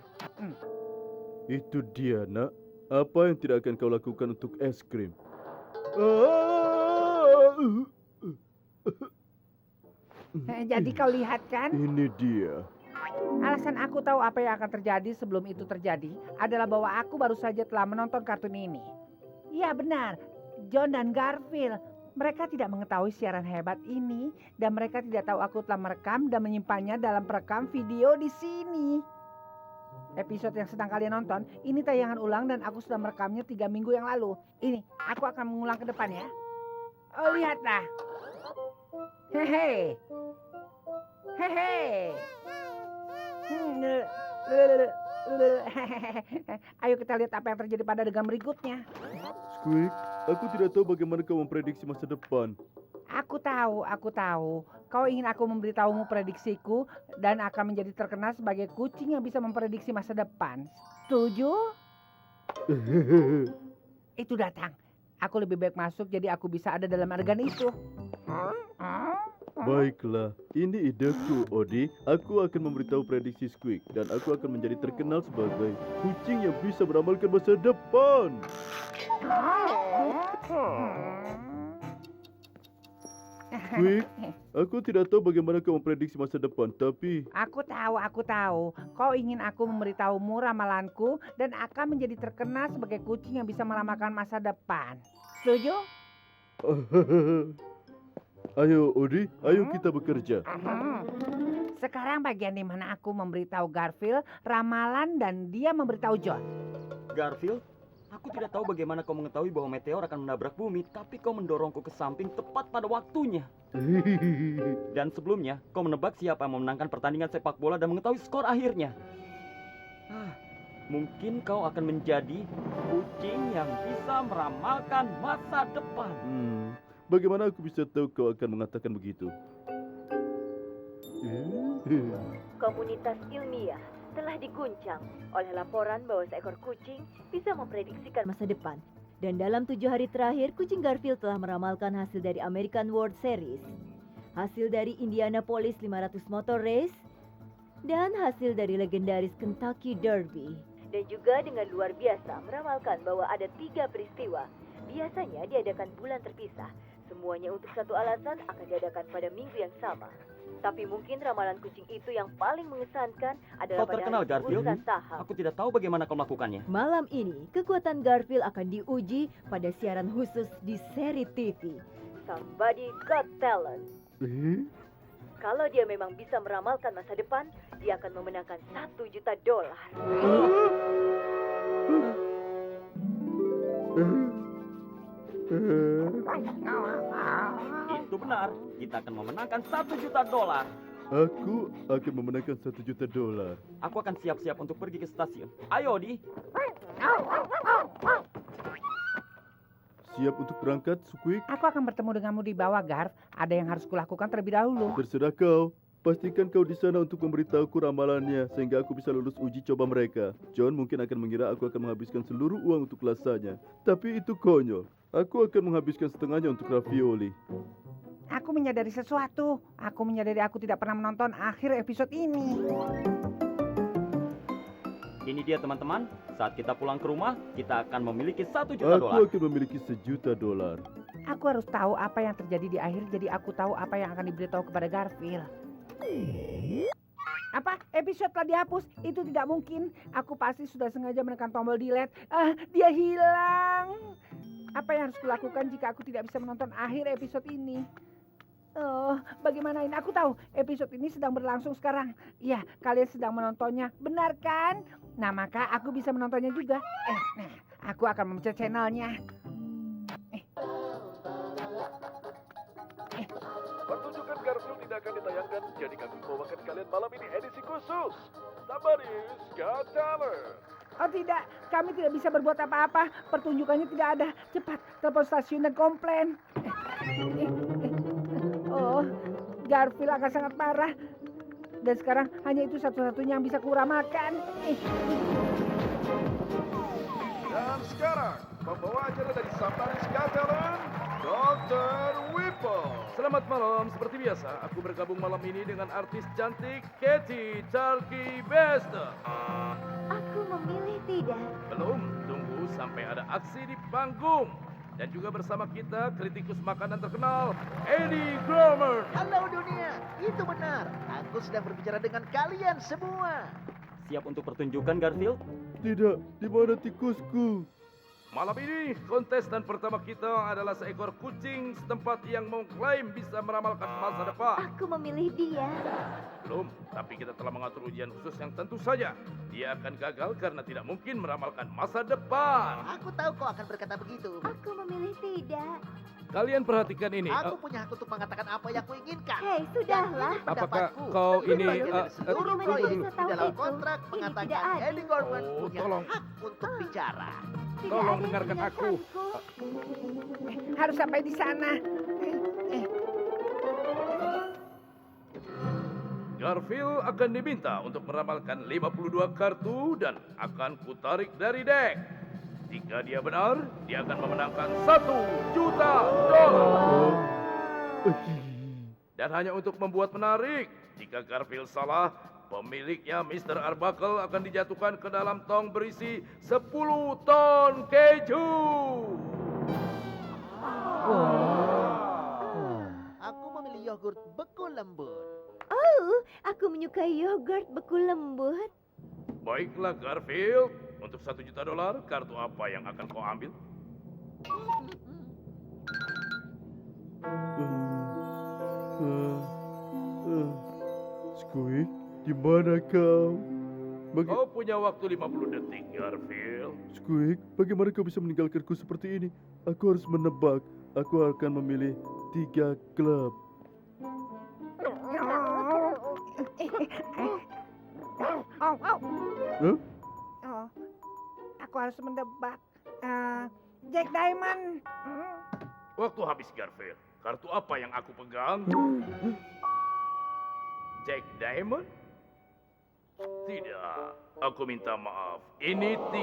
Itu dia, nak. Apa yang tidak akan kau lakukan untuk es krim? Jadi kau lihat kan? Ini dia. Alasan aku tahu apa yang akan terjadi sebelum itu terjadi adalah bahwa aku baru saja telah menonton kartun ini. Iya benar, John dan Garfield. Mereka tidak mengetahui siaran hebat ini dan mereka tidak tahu aku telah merekam dan menyimpannya dalam perekam video di sini. Episode yang sedang kalian nonton, ini tayangan ulang dan aku sudah merekamnya 3 minggu yang lalu. Ini, aku akan mengulang ke depan ya. Oh, lihatlah. Hehe. Hehe. Ayo kita lihat apa yang terjadi pada adegan berikutnya. Squeak, aku tidak tahu bagaimana kau memprediksi masa depan. Aku tahu. Kau ingin aku memberitahumu prediksiku dan akan menjadi terkenal sebagai kucing yang bisa memprediksi masa depan. Setuju? Itu datang. Aku lebih baik masuk jadi aku bisa ada dalam adegan itu. Baiklah, ini ideku, Odi. Aku akan memberitahu prediksi Squeak dan aku akan menjadi terkenal sebagai kucing yang bisa meramalkan masa depan. Squeak, aku tidak tahu bagaimana kau memprediksi masa depan, tapi... Aku tahu. Kau ingin aku memberitahumu ramalanku dan akan menjadi terkenal sebagai kucing yang bisa meramalkan masa depan. Setuju? Ayo, Odi, ayo kita bekerja. Sekarang bagian di mana aku memberitahu Garfield ramalan dan dia memberitahu John. Garfield, aku tidak tahu bagaimana kau mengetahui bahwa meteor akan menabrak bumi, tapi kau mendorongku ke samping tepat pada waktunya. Dan sebelumnya, kau menebak siapa yang memenangkan pertandingan sepak bola dan mengetahui skor akhirnya. Mungkin kau akan menjadi kucing yang bisa meramalkan masa depan. Bagaimana aku bisa tahu kau akan mengatakan begitu? Komunitas ilmiah telah diguncang oleh laporan bahwa seekor kucing bisa memprediksikan masa depan. Dan dalam 7 hari terakhir, kucing Garfield telah meramalkan hasil dari American World Series, hasil dari Indianapolis 500 Motor Race, dan hasil dari legendaris Kentucky Derby. Dan juga dengan luar biasa meramalkan bahwa ada 3 peristiwa. Biasanya diadakan bulan terpisah. Semuanya untuk satu alasan akan diadakan pada minggu yang sama. Tapi mungkin ramalan kucing itu yang paling mengesankan adalah Kau terkenal, pada Garfield. urusan saham. Aku tidak tahu bagaimana kau melakukannya. Malam ini, kekuatan Garfield akan diuji pada siaran khusus di seri TV Somebody Got Talent. Kalau dia memang bisa meramalkan masa depan, dia akan memenangkan $1 juta. Itu benar, kita akan memenangkan $1 juta. Aku akan memenangkan $1 juta. Aku akan siap-siap untuk pergi ke stasiun. Ayo, Di. Siap untuk berangkat, Squeak? Aku akan bertemu denganmu di bawah, Garf. Ada yang harus kulakukan terlebih dahulu. Terserah kau. Pastikan kau di sana untuk memberitahuku ramalannya sehingga aku bisa lulus uji coba mereka. John mungkin akan mengira aku akan menghabiskan seluruh uang untuk kelasanya. Tapi itu konyol. Aku akan menghabiskan setengahnya untuk ravioli. Aku menyadari sesuatu. Aku menyadari aku tidak pernah menonton akhir episode ini. Ini dia teman-teman, saat kita pulang ke rumah, kita akan memiliki $1 juta. Aku akan memiliki $1 juta. Aku harus tahu apa yang terjadi di akhir, jadi aku tahu apa yang akan diberitahu kepada Garfield. Apa? Episode telah dihapus? Itu tidak mungkin. Aku pasti sudah sengaja menekan tombol delete. Dia hilang. Apa yang harus kulakukan jika aku tidak bisa menonton akhir episode ini? Oh, bagaimana ini? Aku tahu episode ini sedang berlangsung sekarang. Iya, kalian sedang menontonnya, benar kan? Nah, maka aku bisa menontonnya juga. Nah, aku akan memencet channelnya. Pertunjukan Garfield tidak akan ditayangkan, jadi kami membawakan kalian malam ini edisi khusus. Somebody's Got Talent. Oh tidak, kami tidak bisa berbuat apa-apa. Pertunjukannya tidak ada. Cepat, telepon stasiun dan komplain. Oh, Garfield akan sangat marah. Dan sekarang hanya itu satu-satunya yang bisa kuramalkan. Dan sekarang, pembawa acara dari Somebody's Got Talent, Dr. Whipple. Selamat malam, seperti biasa, aku bergabung malam ini dengan artis cantik Katie Turkey Bester. Aku memilih tidak. Belum, tunggu sampai ada aksi di panggung. Dan juga bersama kita kritikus makanan terkenal, Eddie Gromer. Halo dunia, itu benar. Aku sedang berbicara dengan kalian semua. Siap untuk pertunjukan, Garfield? Tidak, di mana tikusku? Malam ini, kontestan pertama kita adalah seekor kucing setempat yang mengklaim bisa meramalkan masa depan. Aku memilih dia. Belum, tapi kita telah mengatur ujian khusus yang tentu saja dia akan gagal karena tidak mungkin meramalkan masa depan. Aku tahu kau akan berkata begitu. Aku memilih tidak. Kalian perhatikan ini. Aku punya hak untuk mengatakan apa yang kuinginkan. Hei, sudahlah. Apakah kau ini... seluruh Bagaimana proyek bisa di tahu dalam itu? kontrak Ini mengatakan tidak adil. Eddie Gorman Oh, punya tolong. hak untuk bicara. Tidak Tolong ada yang dengarkan aku. mendengarkanku. Harus sampai di sana. Garfield akan diminta untuk meramalkan 52 kartu dan akan kutarik dari deck. Jika dia benar, dia akan memenangkan $1 juta. Dan hanya untuk membuat menarik, jika Garfield salah, pemiliknya Mr. Arbuckle akan dijatuhkan ke dalam tong berisi 10 ton keju. Aku memilih yogurt beku lembut. Oh, aku menyukai yogurt beku lembut. Baiklah Garfield, untuk $1 juta, kartu apa yang akan kau ambil? Squeak, di mana kau? Kau punya waktu 50 detik, Garfield. Squeak, bagaimana kau bisa meninggalkanku seperti ini? Aku harus menebak. Aku akan memilih 3 klub. Oh. Huh? Oh, aku harus mendebak. Jack Diamond. Waktu habis, Garfield. Kartu apa yang aku pegang? Jack Diamond? Tidak, aku minta maaf. Ini 3.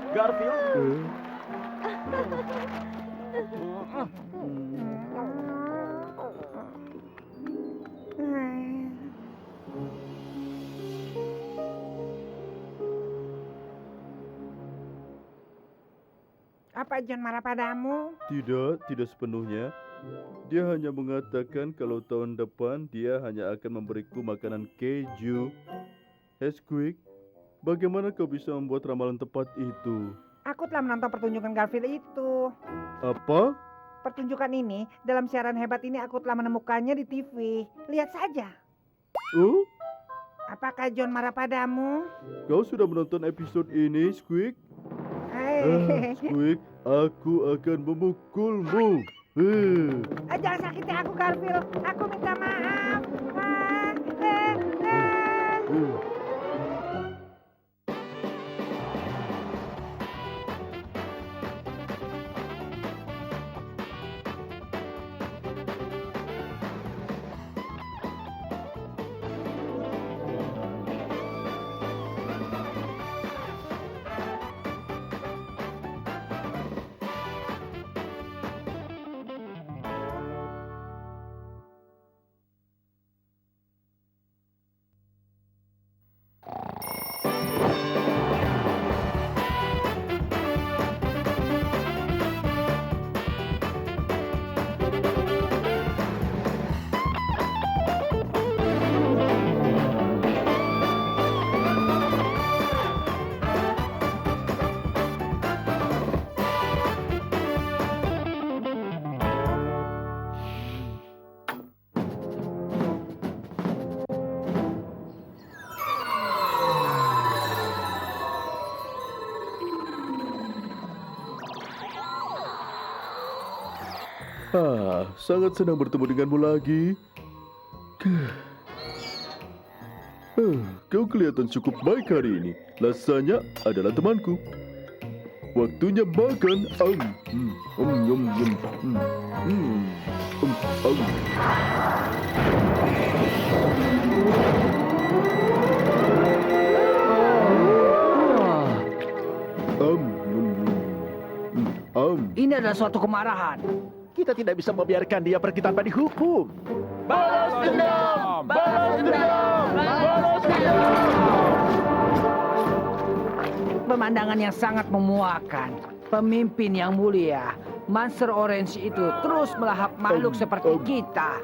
Garfield? Apa John marah padamu? Tidak sepenuhnya. Dia hanya mengatakan kalau tahun depan dia hanya akan memberiku makanan keju. Squeak, bagaimana kau bisa membuat ramalan tepat itu? Aku telah menonton pertunjukan Garfield itu. Apa? Pertunjukan ini, dalam siaran hebat ini aku telah menemukannya di TV. Lihat saja. Oh? Apakah John marah padamu? Kau sudah menonton episode ini, Squeak? Squeak, aku akan memukulmu. Jangan sakiti aku, Garfield. Aku minta maaf. Sangat senang bertemu denganmu lagi. Kau kelihatan cukup baik hari ini. Lasanya adalah temanku. Waktunya makan. Ini adalah suatu kemarahan. Kita tidak bisa membiarkan dia pergi tanpa dihukum. Balas dendam! Balas dendam! Balas dendam! Pemandangan yang sangat memuakkan. Pemimpin yang mulia, Monster Orange itu terus melahap makhluk seperti kita.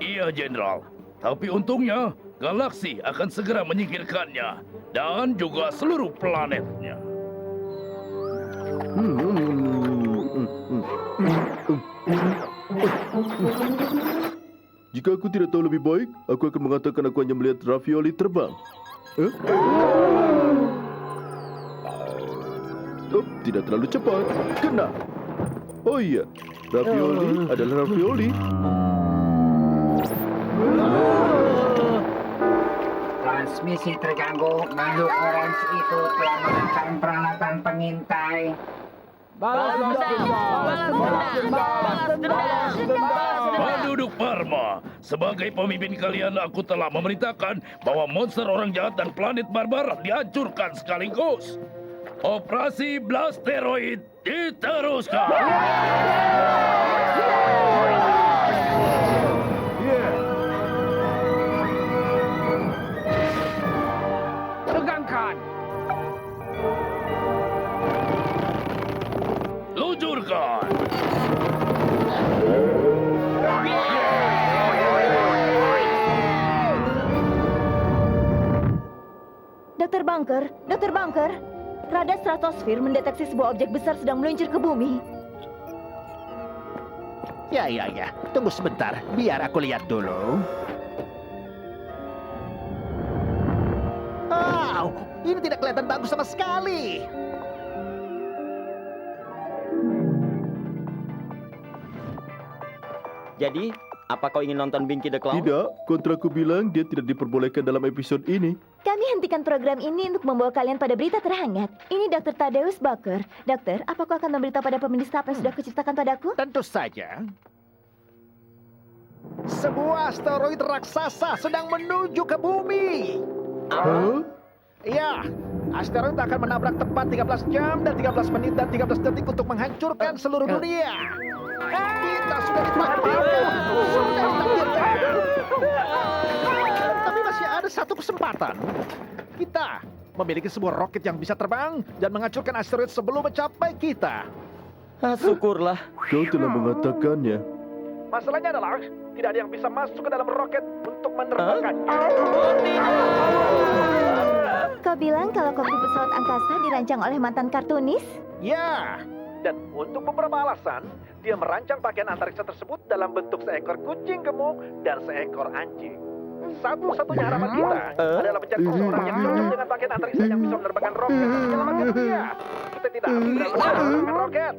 Iya, Jenderal. Tapi untungnya, galaksi akan segera menyingkirkannya. Dan juga seluruh planetnya. Jika aku tidak tahu lebih baik, aku akan mengatakan aku hanya melihat ravioli terbang. Tidak terlalu cepat. Kena. Oh iya, ravioli adalah ravioli. Transmisi terganggu. Makhluk orange itu telah menekan peralatan pengintai. Balas Penduduk Parma, sebagai pemimpin kalian aku telah memerintahkan bahwa monster orang jahat dan planet barbar dihancurkan sekaligus. Operasi Blasteroid diteruskan. Tegangkan. Luncurkan. Dokter Bunker, radar stratosfer mendeteksi sebuah objek besar sedang meluncur ke bumi. Ya. Tunggu sebentar, biar aku lihat dulu. Wow, ini tidak kelihatan bagus sama sekali. Jadi, apa kau ingin nonton Binky the Clown? Tidak, kontrakku bilang dia tidak diperbolehkan dalam episode ini. Kami hentikan program ini untuk membawa kalian pada berita terhangat. Ini Dr. Thaddeus Baker. Dokter, apa kau akan memberitahu pada pemirsa apa yang sudah kuceritakan padaku? Tentu saja. Sebuah asteroid raksasa sedang menuju ke bumi. Ya, asteroid akan menabrak tepat 13 jam dan 13 menit dan 13 detik untuk menghancurkan seluruh dunia. Kita sudah ditakdirkan. Tapi masih ada satu kesempatan. Kita memiliki sebuah roket yang bisa terbang dan menghancurkan asteroid sebelum mencapai kita. Syukurlah. Kau telah mengatakannya. Masalahnya adalah tidak ada yang bisa masuk ke dalam roket untuk menerbangkannya. Kau bilang kalau kokpit pesawat angkasa dirancang oleh mantan kartunis? Ya, dan untuk beberapa alasan, dia merancang pakaian antariksa tersebut dalam bentuk seekor kucing gemuk dan seekor anjing. Satu-satunya harapan kita adalah mencari seseorang yang cocok dengan pakaian antariksa yang bisa menerbangkan roket dan menyelamatkan dunia. Kita tidak harus menerbangkan roket.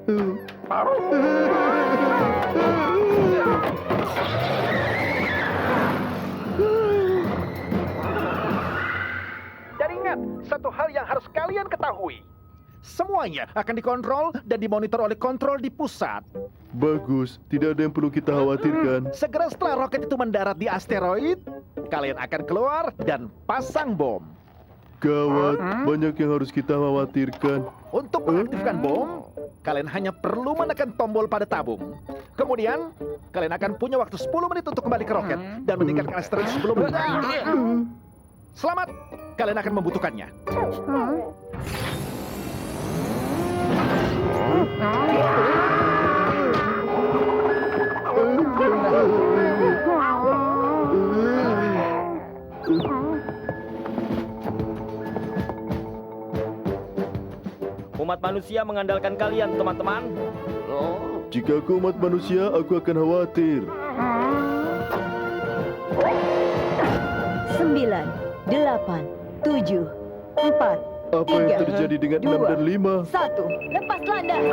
Jadi ingat, satu hal yang harus kalian ketahui. Semuanya akan dikontrol dan dimonitor oleh kontrol di pusat. Bagus, tidak ada yang perlu kita khawatirkan. Segera setelah roket itu mendarat di asteroid, kalian akan keluar dan pasang bom. Gawat, banyak yang harus kita khawatirkan. Untuk mengaktifkan bom, kalian hanya perlu menekan tombol pada tabung. Kemudian, kalian akan punya waktu 10 menit untuk kembali ke roket dan meninggalkan asteroid sebelum meledak. Selamat, kalian akan membutuhkannya. Umat manusia mengandalkan kalian, teman-teman. Jika aku umat manusia, aku akan khawatir. 9, 8, 7, 4, Apa yang terjadi dengan 6 dan 5? 1, lepas landas.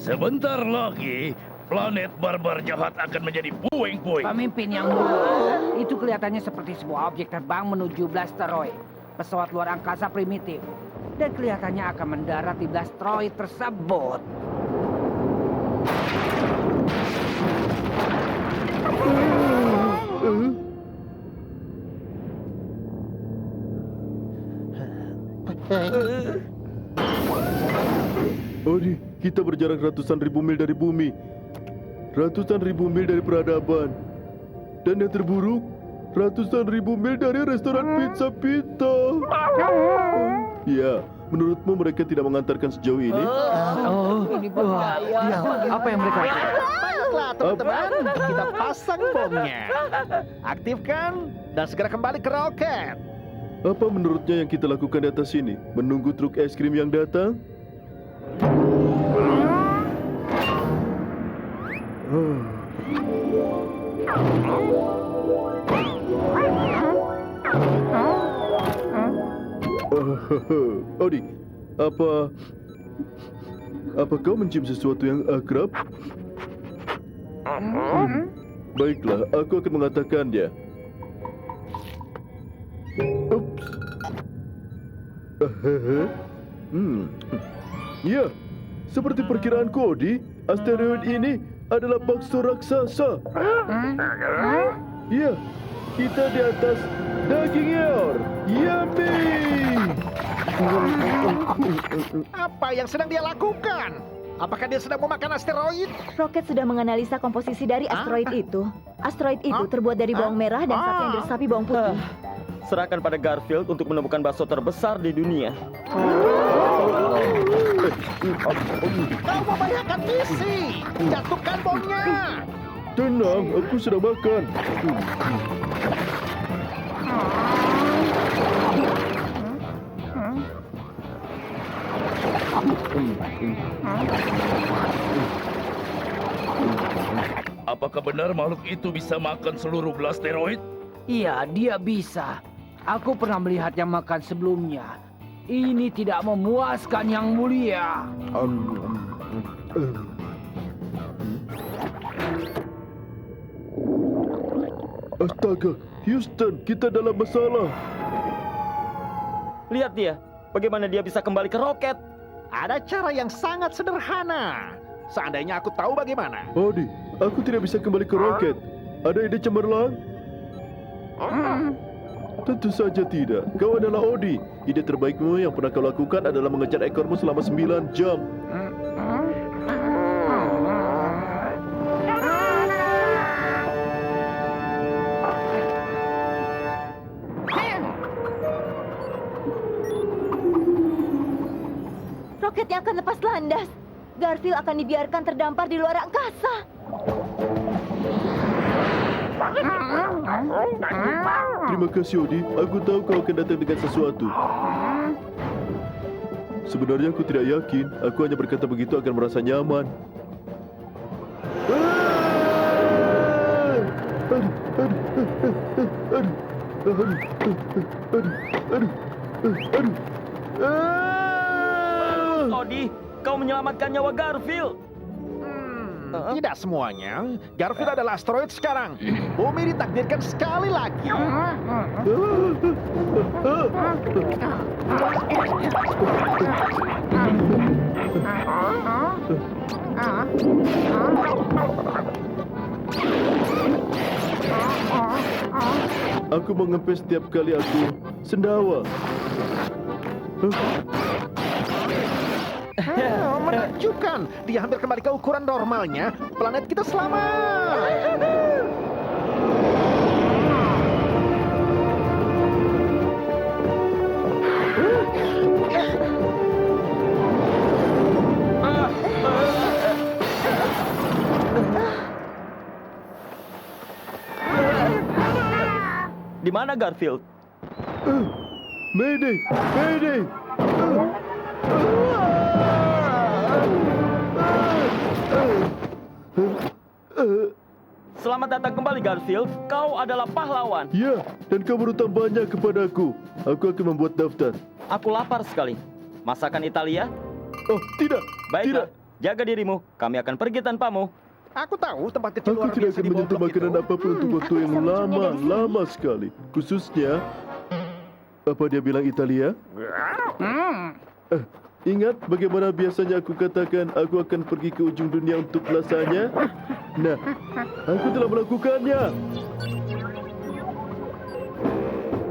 Sebentar lagi, planet barbar jahat akan menjadi puing-puing. Pemimpin yang mulia, itu kelihatannya seperti sebuah objek terbang menuju Blasteroid. Pesawat luar angkasa primitif. Dan kelihatannya akan mendarat di Blasteroid tersebut. Odi, kita berjarak ratusan ribu mil dari bumi. Ratusan ribu mil dari peradaban. Dan yang terburuk, ratusan ribu mil dari restoran pizza Pita. Ya, menurutmu mereka tidak mengantarkan sejauh ini? Ini berbahaya. Apa yang mereka lakukan? Baiklah teman-teman, kita pasang bomnya. Aktifkan dan segera kembali ke roket. Apa menurutnya yang kita lakukan di atas sini? Menunggu truk es krim yang datang? Odi, apa kau mencium sesuatu yang akrab? Baiklah, aku akan mengatakannya. Ups. Ya, seperti perkiraanku, Odi, asteroid ini adalah bakso raksasa. Ya, kita di atas daging eor. Yummy! Apa yang sedang dia lakukan? Apakah dia sedang memakan asteroid? Roket sudah menganalisa komposisi dari asteroid itu. Asteroid itu terbuat dari bawang merah dan satu yang diresapi bawang putih. Serahkan pada Garfield untuk menemukan bakso terbesar di dunia. Kau membahayakan misi. Jatuhkan bomnya. Tenang, aku sedang makan. Apakah benar makhluk itu bisa makan seluruh Blasteroid? Iya, dia bisa. Aku pernah melihatnya makan sebelumnya. Ini tidak memuaskan yang mulia. Astaga, Houston, kita dalam masalah. Lihat dia, bagaimana dia bisa kembali ke roket. Ada cara yang sangat sederhana. Seandainya aku tahu bagaimana. Odi, aku tidak bisa kembali ke roket. Ada ide cemerlang? Tentu saja tidak. Kau adalah Odi. Ide terbaikmu yang pernah kau lakukan adalah mengejar ekormu selama 9 jam. Roketnya akan lepas landas. Garfield akan dibiarkan terdampar di luar angkasa. Terima kasih, Odi. Aku tahu kau akan datang dengan sesuatu. Sebenarnya aku tidak yakin. Aku hanya berkata begitu agar merasa nyaman. Odi, kau menyelamatkan nyawa Garfield. Tidak semuanya. Garfield adalah asteroid sekarang. Bumi ditakdirkan sekali lagi. Aku mengempes setiap kali aku sendawa. Menakjubkan. Dia hampir kembali ke ukuran normalnya. Planet kita selamat. Di mana Garfield? Mayday! Mayday! Selamat datang kembali Garfield. Kau adalah pahlawan. Ya, dan kau berhutang banyak kepadaku. Aku akan membuat daftar. Aku lapar sekali. Masakan Italia? Oh, tidak. Baiklah. Tidak. Jaga dirimu, kami akan pergi tanpamu. Aku tahu tempat kecil Aku luar tidak biasa akan di bawah menyentuh blok makanan itu. apapun untuk waktu yang lama sekali. Khususnya, apa dia bilang Italia? Ingat bagaimana biasanya aku katakan aku akan pergi ke ujung dunia untuk lasanya? Nah, aku telah melakukannya.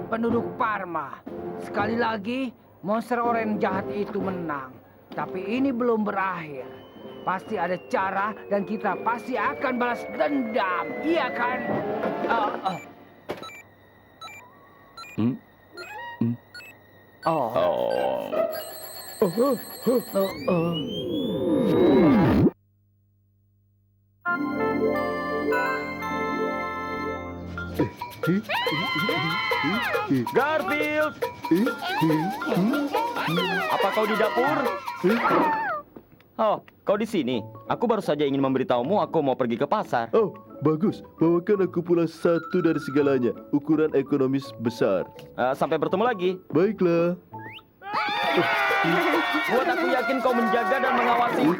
Penduduk Parma, sekali lagi monster oranye jahat itu menang. Tapi ini belum berakhir. Pasti ada cara dan kita pasti akan balas dendam. Iya kan? Garfield! Apa kau di dapur? Oh, kau di sini. Aku baru saja ingin memberitahumu aku mau pergi ke pasar. Oh, bagus. Bawakan aku pulang satu dari segalanya. Ukuran ekonomis besar. Sampai bertemu lagi. Baiklah. Buat aku yakin kau menjaga dan mengawasi.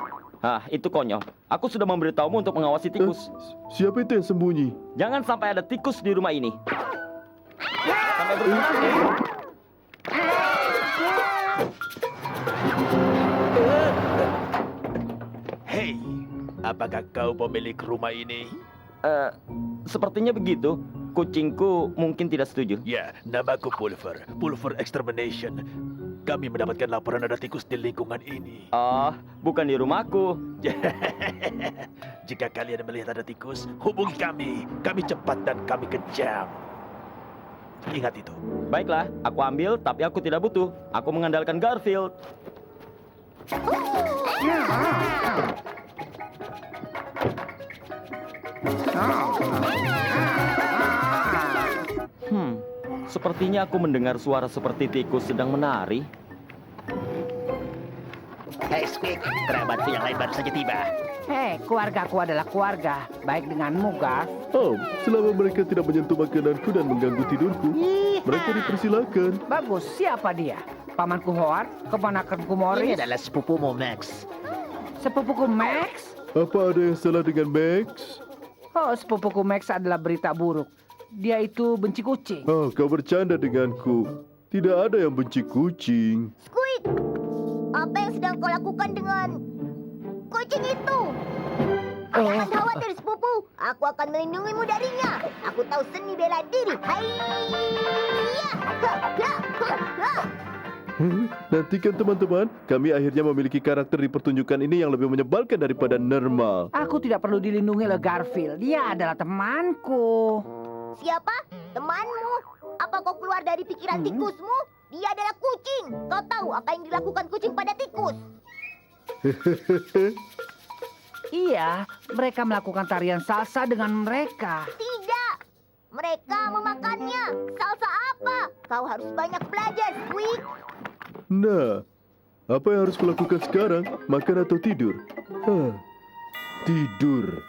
Itu konyol. Aku sudah memberitahumu untuk mengawasi tikus. Siapa itu yang sembunyi? Jangan sampai ada tikus di rumah ini. Sampai bertemu lagi. Hei, apakah kau pemilik rumah ini? Sepertinya begitu. Kucingku mungkin tidak setuju. Ya, namaku Pulver. Pulver Extermination. Kami mendapatkan laporan ada tikus di lingkungan ini. Bukan di rumahku. Jika kalian melihat ada tikus, hubungi kami. Kami cepat dan kami kejam. Ingat itu. Baiklah, aku ambil, tapi aku tidak butuh. Aku mengandalkan Garfield. Sepertinya aku mendengar suara seperti tikus sedang menari. Hei, Squeak, kerabatku yang lain baru saja tiba. Hei, keluargaku adalah keluarga. Baik denganmu, Garf. Selama mereka tidak menyentuh makananku dan mengganggu tidurku, mereka dipersilakan. Bagus, siapa dia? Pamanku Howard, keponakanku Morris. Ini adalah sepupumu, Max. Sepupuku Max? Apa ada yang salah dengan Max? Oh, sepupuku Max adalah berita buruk. Dia itu benci kucing. Kau bercanda denganku. Tidak ada yang benci kucing. Squid, apa yang sedang kau lakukan dengan kucing itu? Jangan khawatir, sepupu. Aku akan melindungimu darinya. Aku tahu seni bela diri. Nantikan teman-teman, kami akhirnya memiliki karakter di pertunjukan ini yang lebih menyebalkan daripada normal. Aku tidak perlu dilindungi oleh Garfield. Dia adalah temanku. Siapa? Temanmu? Apa kau keluar dari pikiran tikusmu? Dia adalah kucing. Kau tahu apa yang dilakukan kucing pada tikus? Iya, mereka melakukan tarian salsa dengan mereka. Tidak. Mereka memakannya. Salsa apa? Kau harus banyak belajar, Squeak. Nah, apa yang harus kulakukan sekarang? Makan atau tidur? Tidur.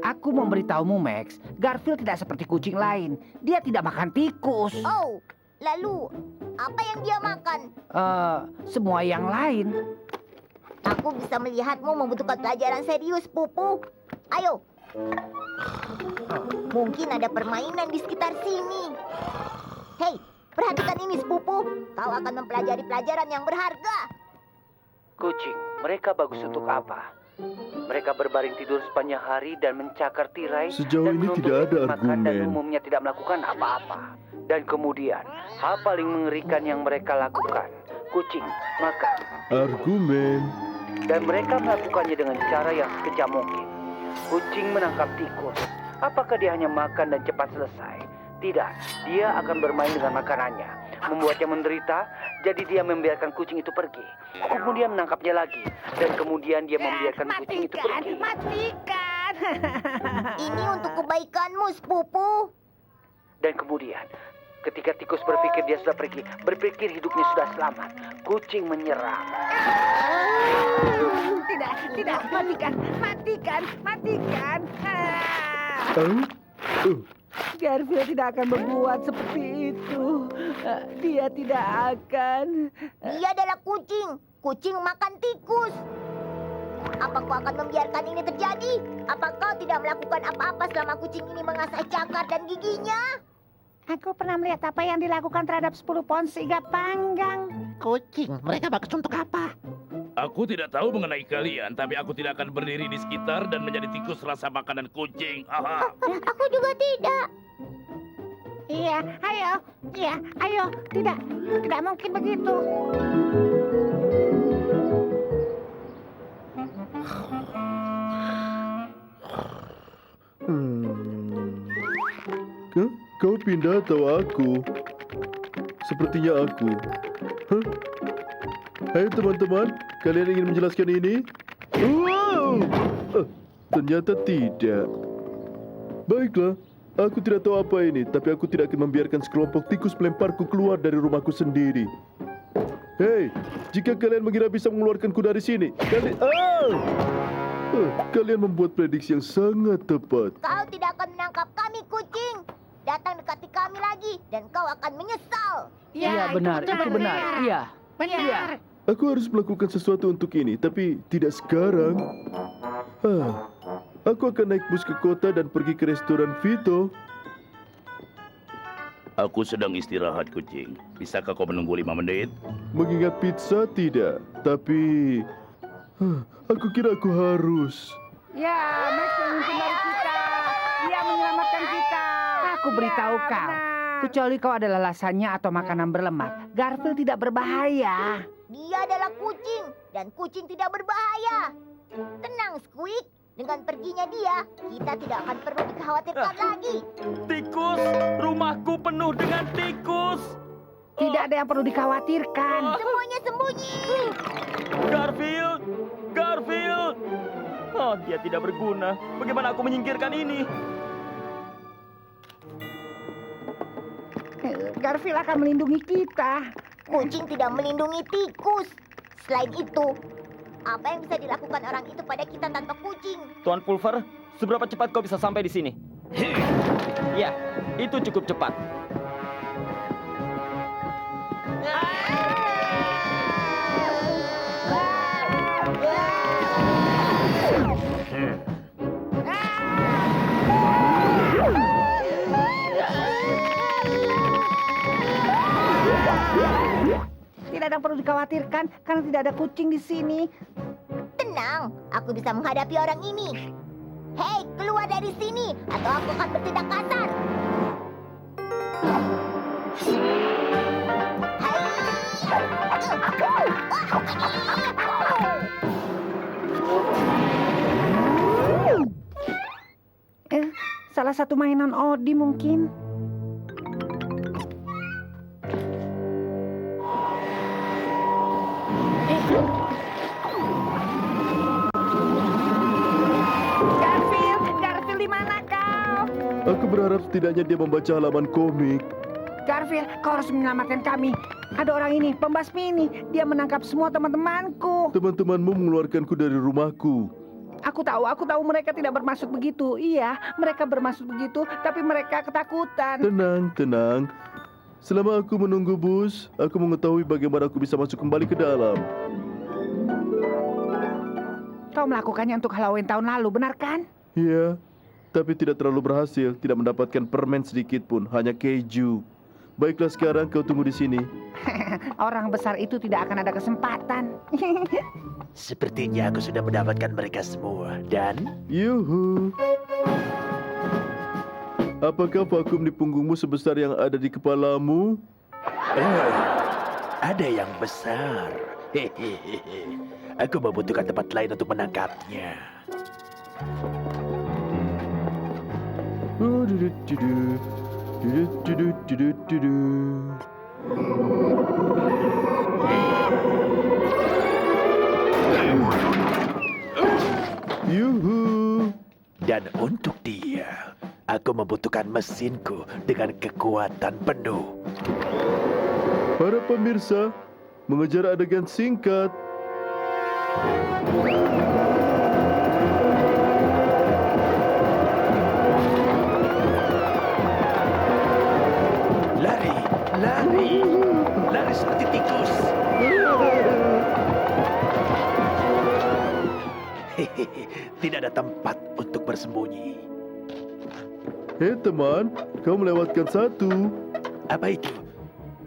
Aku memberitahumu, Max. Garfield tidak seperti kucing lain. Dia tidak makan tikus. Oh, lalu apa yang dia makan? Semua yang lain. Aku bisa melihatmu membutuhkan pelajaran serius, Pupu. Ayo. Mungkin ada permainan di sekitar sini. Hei, perhatikan ini, sepupu. Kau akan mempelajari pelajaran yang berharga. Kucing, mereka bagus untuk apa? Mereka berbaring tidur sepanjang hari dan mencakar tirai. Sejauh dan ini menuntut tidak ada makan dan argumen. umumnya tidak melakukan apa-apa. Dan kemudian, hal paling mengerikan yang mereka lakukan, kucing makan. Argumen. Dan mereka melakukannya dengan cara yang sekejam mungkin. Kucing menangkap tikus. Apakah dia hanya makan dan cepat selesai? Tidak, dia akan bermain dengan makanannya, membuatnya menderita. Jadi dia membiarkan kucing itu pergi. Kemudian menangkapnya lagi. Dan kemudian dia membiarkan kucing itu pergi. Matikan! Ini untuk kebaikanmu, sepupu. Dan kemudian, ketika tikus berpikir dia sudah pergi, berpikir hidupnya sudah selamat, kucing menyerang. Tidak, matikan. Garfield tidak akan berbuat seperti itu. Dia tidak akan. Dia adalah kucing. kucing makan tikus. Apa kau akan membiarkan ini terjadi? Apa kau tidak melakukan apa-apa selama kucing ini mengasah cakar dan giginya? Aku pernah melihat apa yang dilakukan terhadap 10 pohon seiga panggang. Kucing, mereka bagus untuk apa? Aku tidak tahu mengenai kalian, tapi aku tidak akan berdiri di sekitar dan menjadi tikus rasa makanan kucing. Aha. Aku juga tidak. Iya, ayo. Tidak mungkin begitu. Kau pindah atau aku? Sepertinya aku. Hai teman-teman, kalian ingin menjelaskan ini? Wow! Ternyata tidak. Baiklah, aku tidak tahu apa ini, tapi aku tidak akan membiarkan sekelompok tikus melemparku keluar dari rumahku sendiri. Hei, jika kalian mengira bisa mengeluarkanku dari sini, kalian membuat prediksi yang sangat tepat. Kau tidak akan menangkap kami, kucing. Datang dekati kami lagi, dan kau akan menyesal. Iya, benar, itu benar. Iya. Benar. Aku harus melakukan sesuatu untuk ini, tapi tidak sekarang. Aku akan naik bus ke kota dan pergi ke restoran Vito. Aku sedang istirahat, kucing. Bisakah kau menunggu 5 menit? Mengingat pizza tidak, tapi aku kira aku harus. Ya, Max memimpin dari kita. Dia menyelamatkan kita. Aku beritahu kau, kecuali kau adalah lasanya atau makanan berlemak, Garfield tidak berbahaya. Dia adalah kucing, dan kucing tidak berbahaya. Tenang, Squeak. Dengan perginya dia, kita tidak akan perlu dikhawatirkan lagi. Tikus, rumahku penuh dengan tikus. Tidak ada yang perlu dikhawatirkan. Semuanya sembunyi. Garfield. Oh, dia tidak berguna. Bagaimana aku menyingkirkan ini? Garfield akan melindungi kita. Kucing tidak melindungi tikus. Selain itu, apa yang bisa dilakukan orang itu pada kita tanpa kucing? Tuan Pulver, seberapa cepat kau bisa sampai di sini? Ya, itu cukup cepat. Tidak ada yang perlu dikhawatirkan karena tidak ada kucing di sini. Tenang, aku bisa menghadapi orang ini. Hei, keluar dari sini atau aku akan bertindak kasar. Salah satu mainan Odi mungkin. Garfield, di mana kau? Aku berharap setidaknya dia membaca halaman komik. Garfield, kau harus menyelamatkan kami. Ada orang ini, pembasmi ini. Dia menangkap semua teman-temanku. Teman-temanmu mengeluarkanku dari rumahku. Aku tahu mereka tidak bermaksud begitu. Iya, mereka bermaksud begitu, tapi mereka ketakutan. Tenang. Selama aku menunggu bus, aku mengetahui bagaimana aku bisa masuk kembali ke dalam. Kau melakukannya untuk Halloween tahun lalu, benar kan? Iya, tapi tidak terlalu berhasil. Tidak mendapatkan permen sedikit pun, hanya keju. Baiklah sekarang kau tunggu di sini. Orang besar itu tidak akan ada kesempatan. Sepertinya aku sudah mendapatkan mereka semua. Dan? Yuhu. Apakah vakum di punggungmu sebesar yang ada di kepalamu? Ada yang besar. Hehehe. Aku membutuhkan tempat lain untuk menangkapnya. Yuhu. Dan untuk dia, aku membutuhkan mesinku dengan kekuatan penuh. Para pemirsa, mengejar adegan singkat. Lari seperti tikus. Tidak ada tempat untuk bersembunyi. Hei teman, kau melewatkan satu. Apa itu?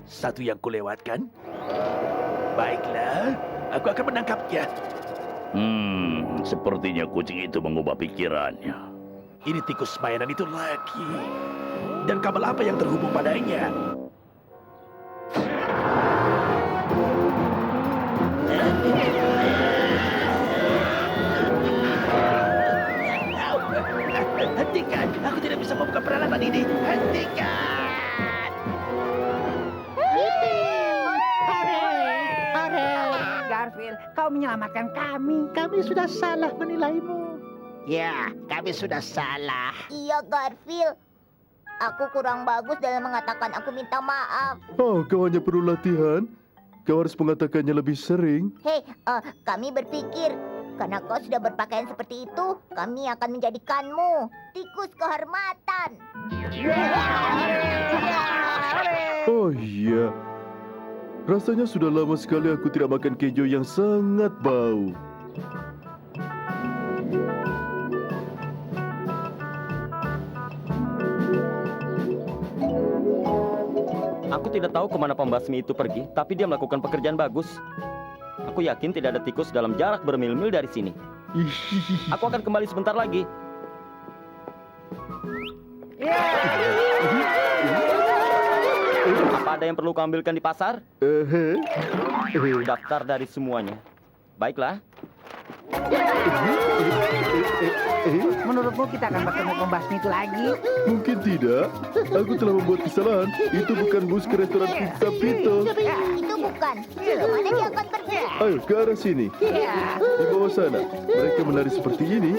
Satu yang kulewatkan? Baiklah, aku akan menangkapnya. Sepertinya kucing itu mengubah pikirannya. Ini tikus mainan itu lagi. Dan kabel apa yang terhubung padanya? Hentikan! Aku tidak bisa membuka peralatan ini. Hentikan! Garfield, kau menyelamatkan kami. Kami sudah salah menilaimu. Ya, kami sudah salah. Iya, Garfield. Aku kurang bagus dalam mengatakan aku minta maaf. Oh, kau hanya perlu latihan. Kau harus mengatakannya lebih sering. Hei, kami berpikir karena kau sudah berpakaian seperti itu, kami akan menjadikanmu tikus kehormatan. Oh iya. Rasanya sudah lama sekali aku tidak makan keju yang sangat bau. Aku tidak tahu kemana pembasmi itu pergi, tapi dia melakukan pekerjaan bagus. Aku yakin tidak ada tikus dalam jarak bermil-mil dari sini. Aku akan kembali sebentar lagi. Apa ada yang perlu kau ambilkan di pasar? Daftar dari semuanya. Baiklah. Menurutmu kita akan bertemu pembasmi itu lagi? Mungkin tidak. Aku telah membuat kesalahan. Itu bukan bus ke restoran pizza Pito. Itu bukan. Kemana dia akan pergi? Ayo ke arah sini. Di bawah sana. Mereka menari seperti ini.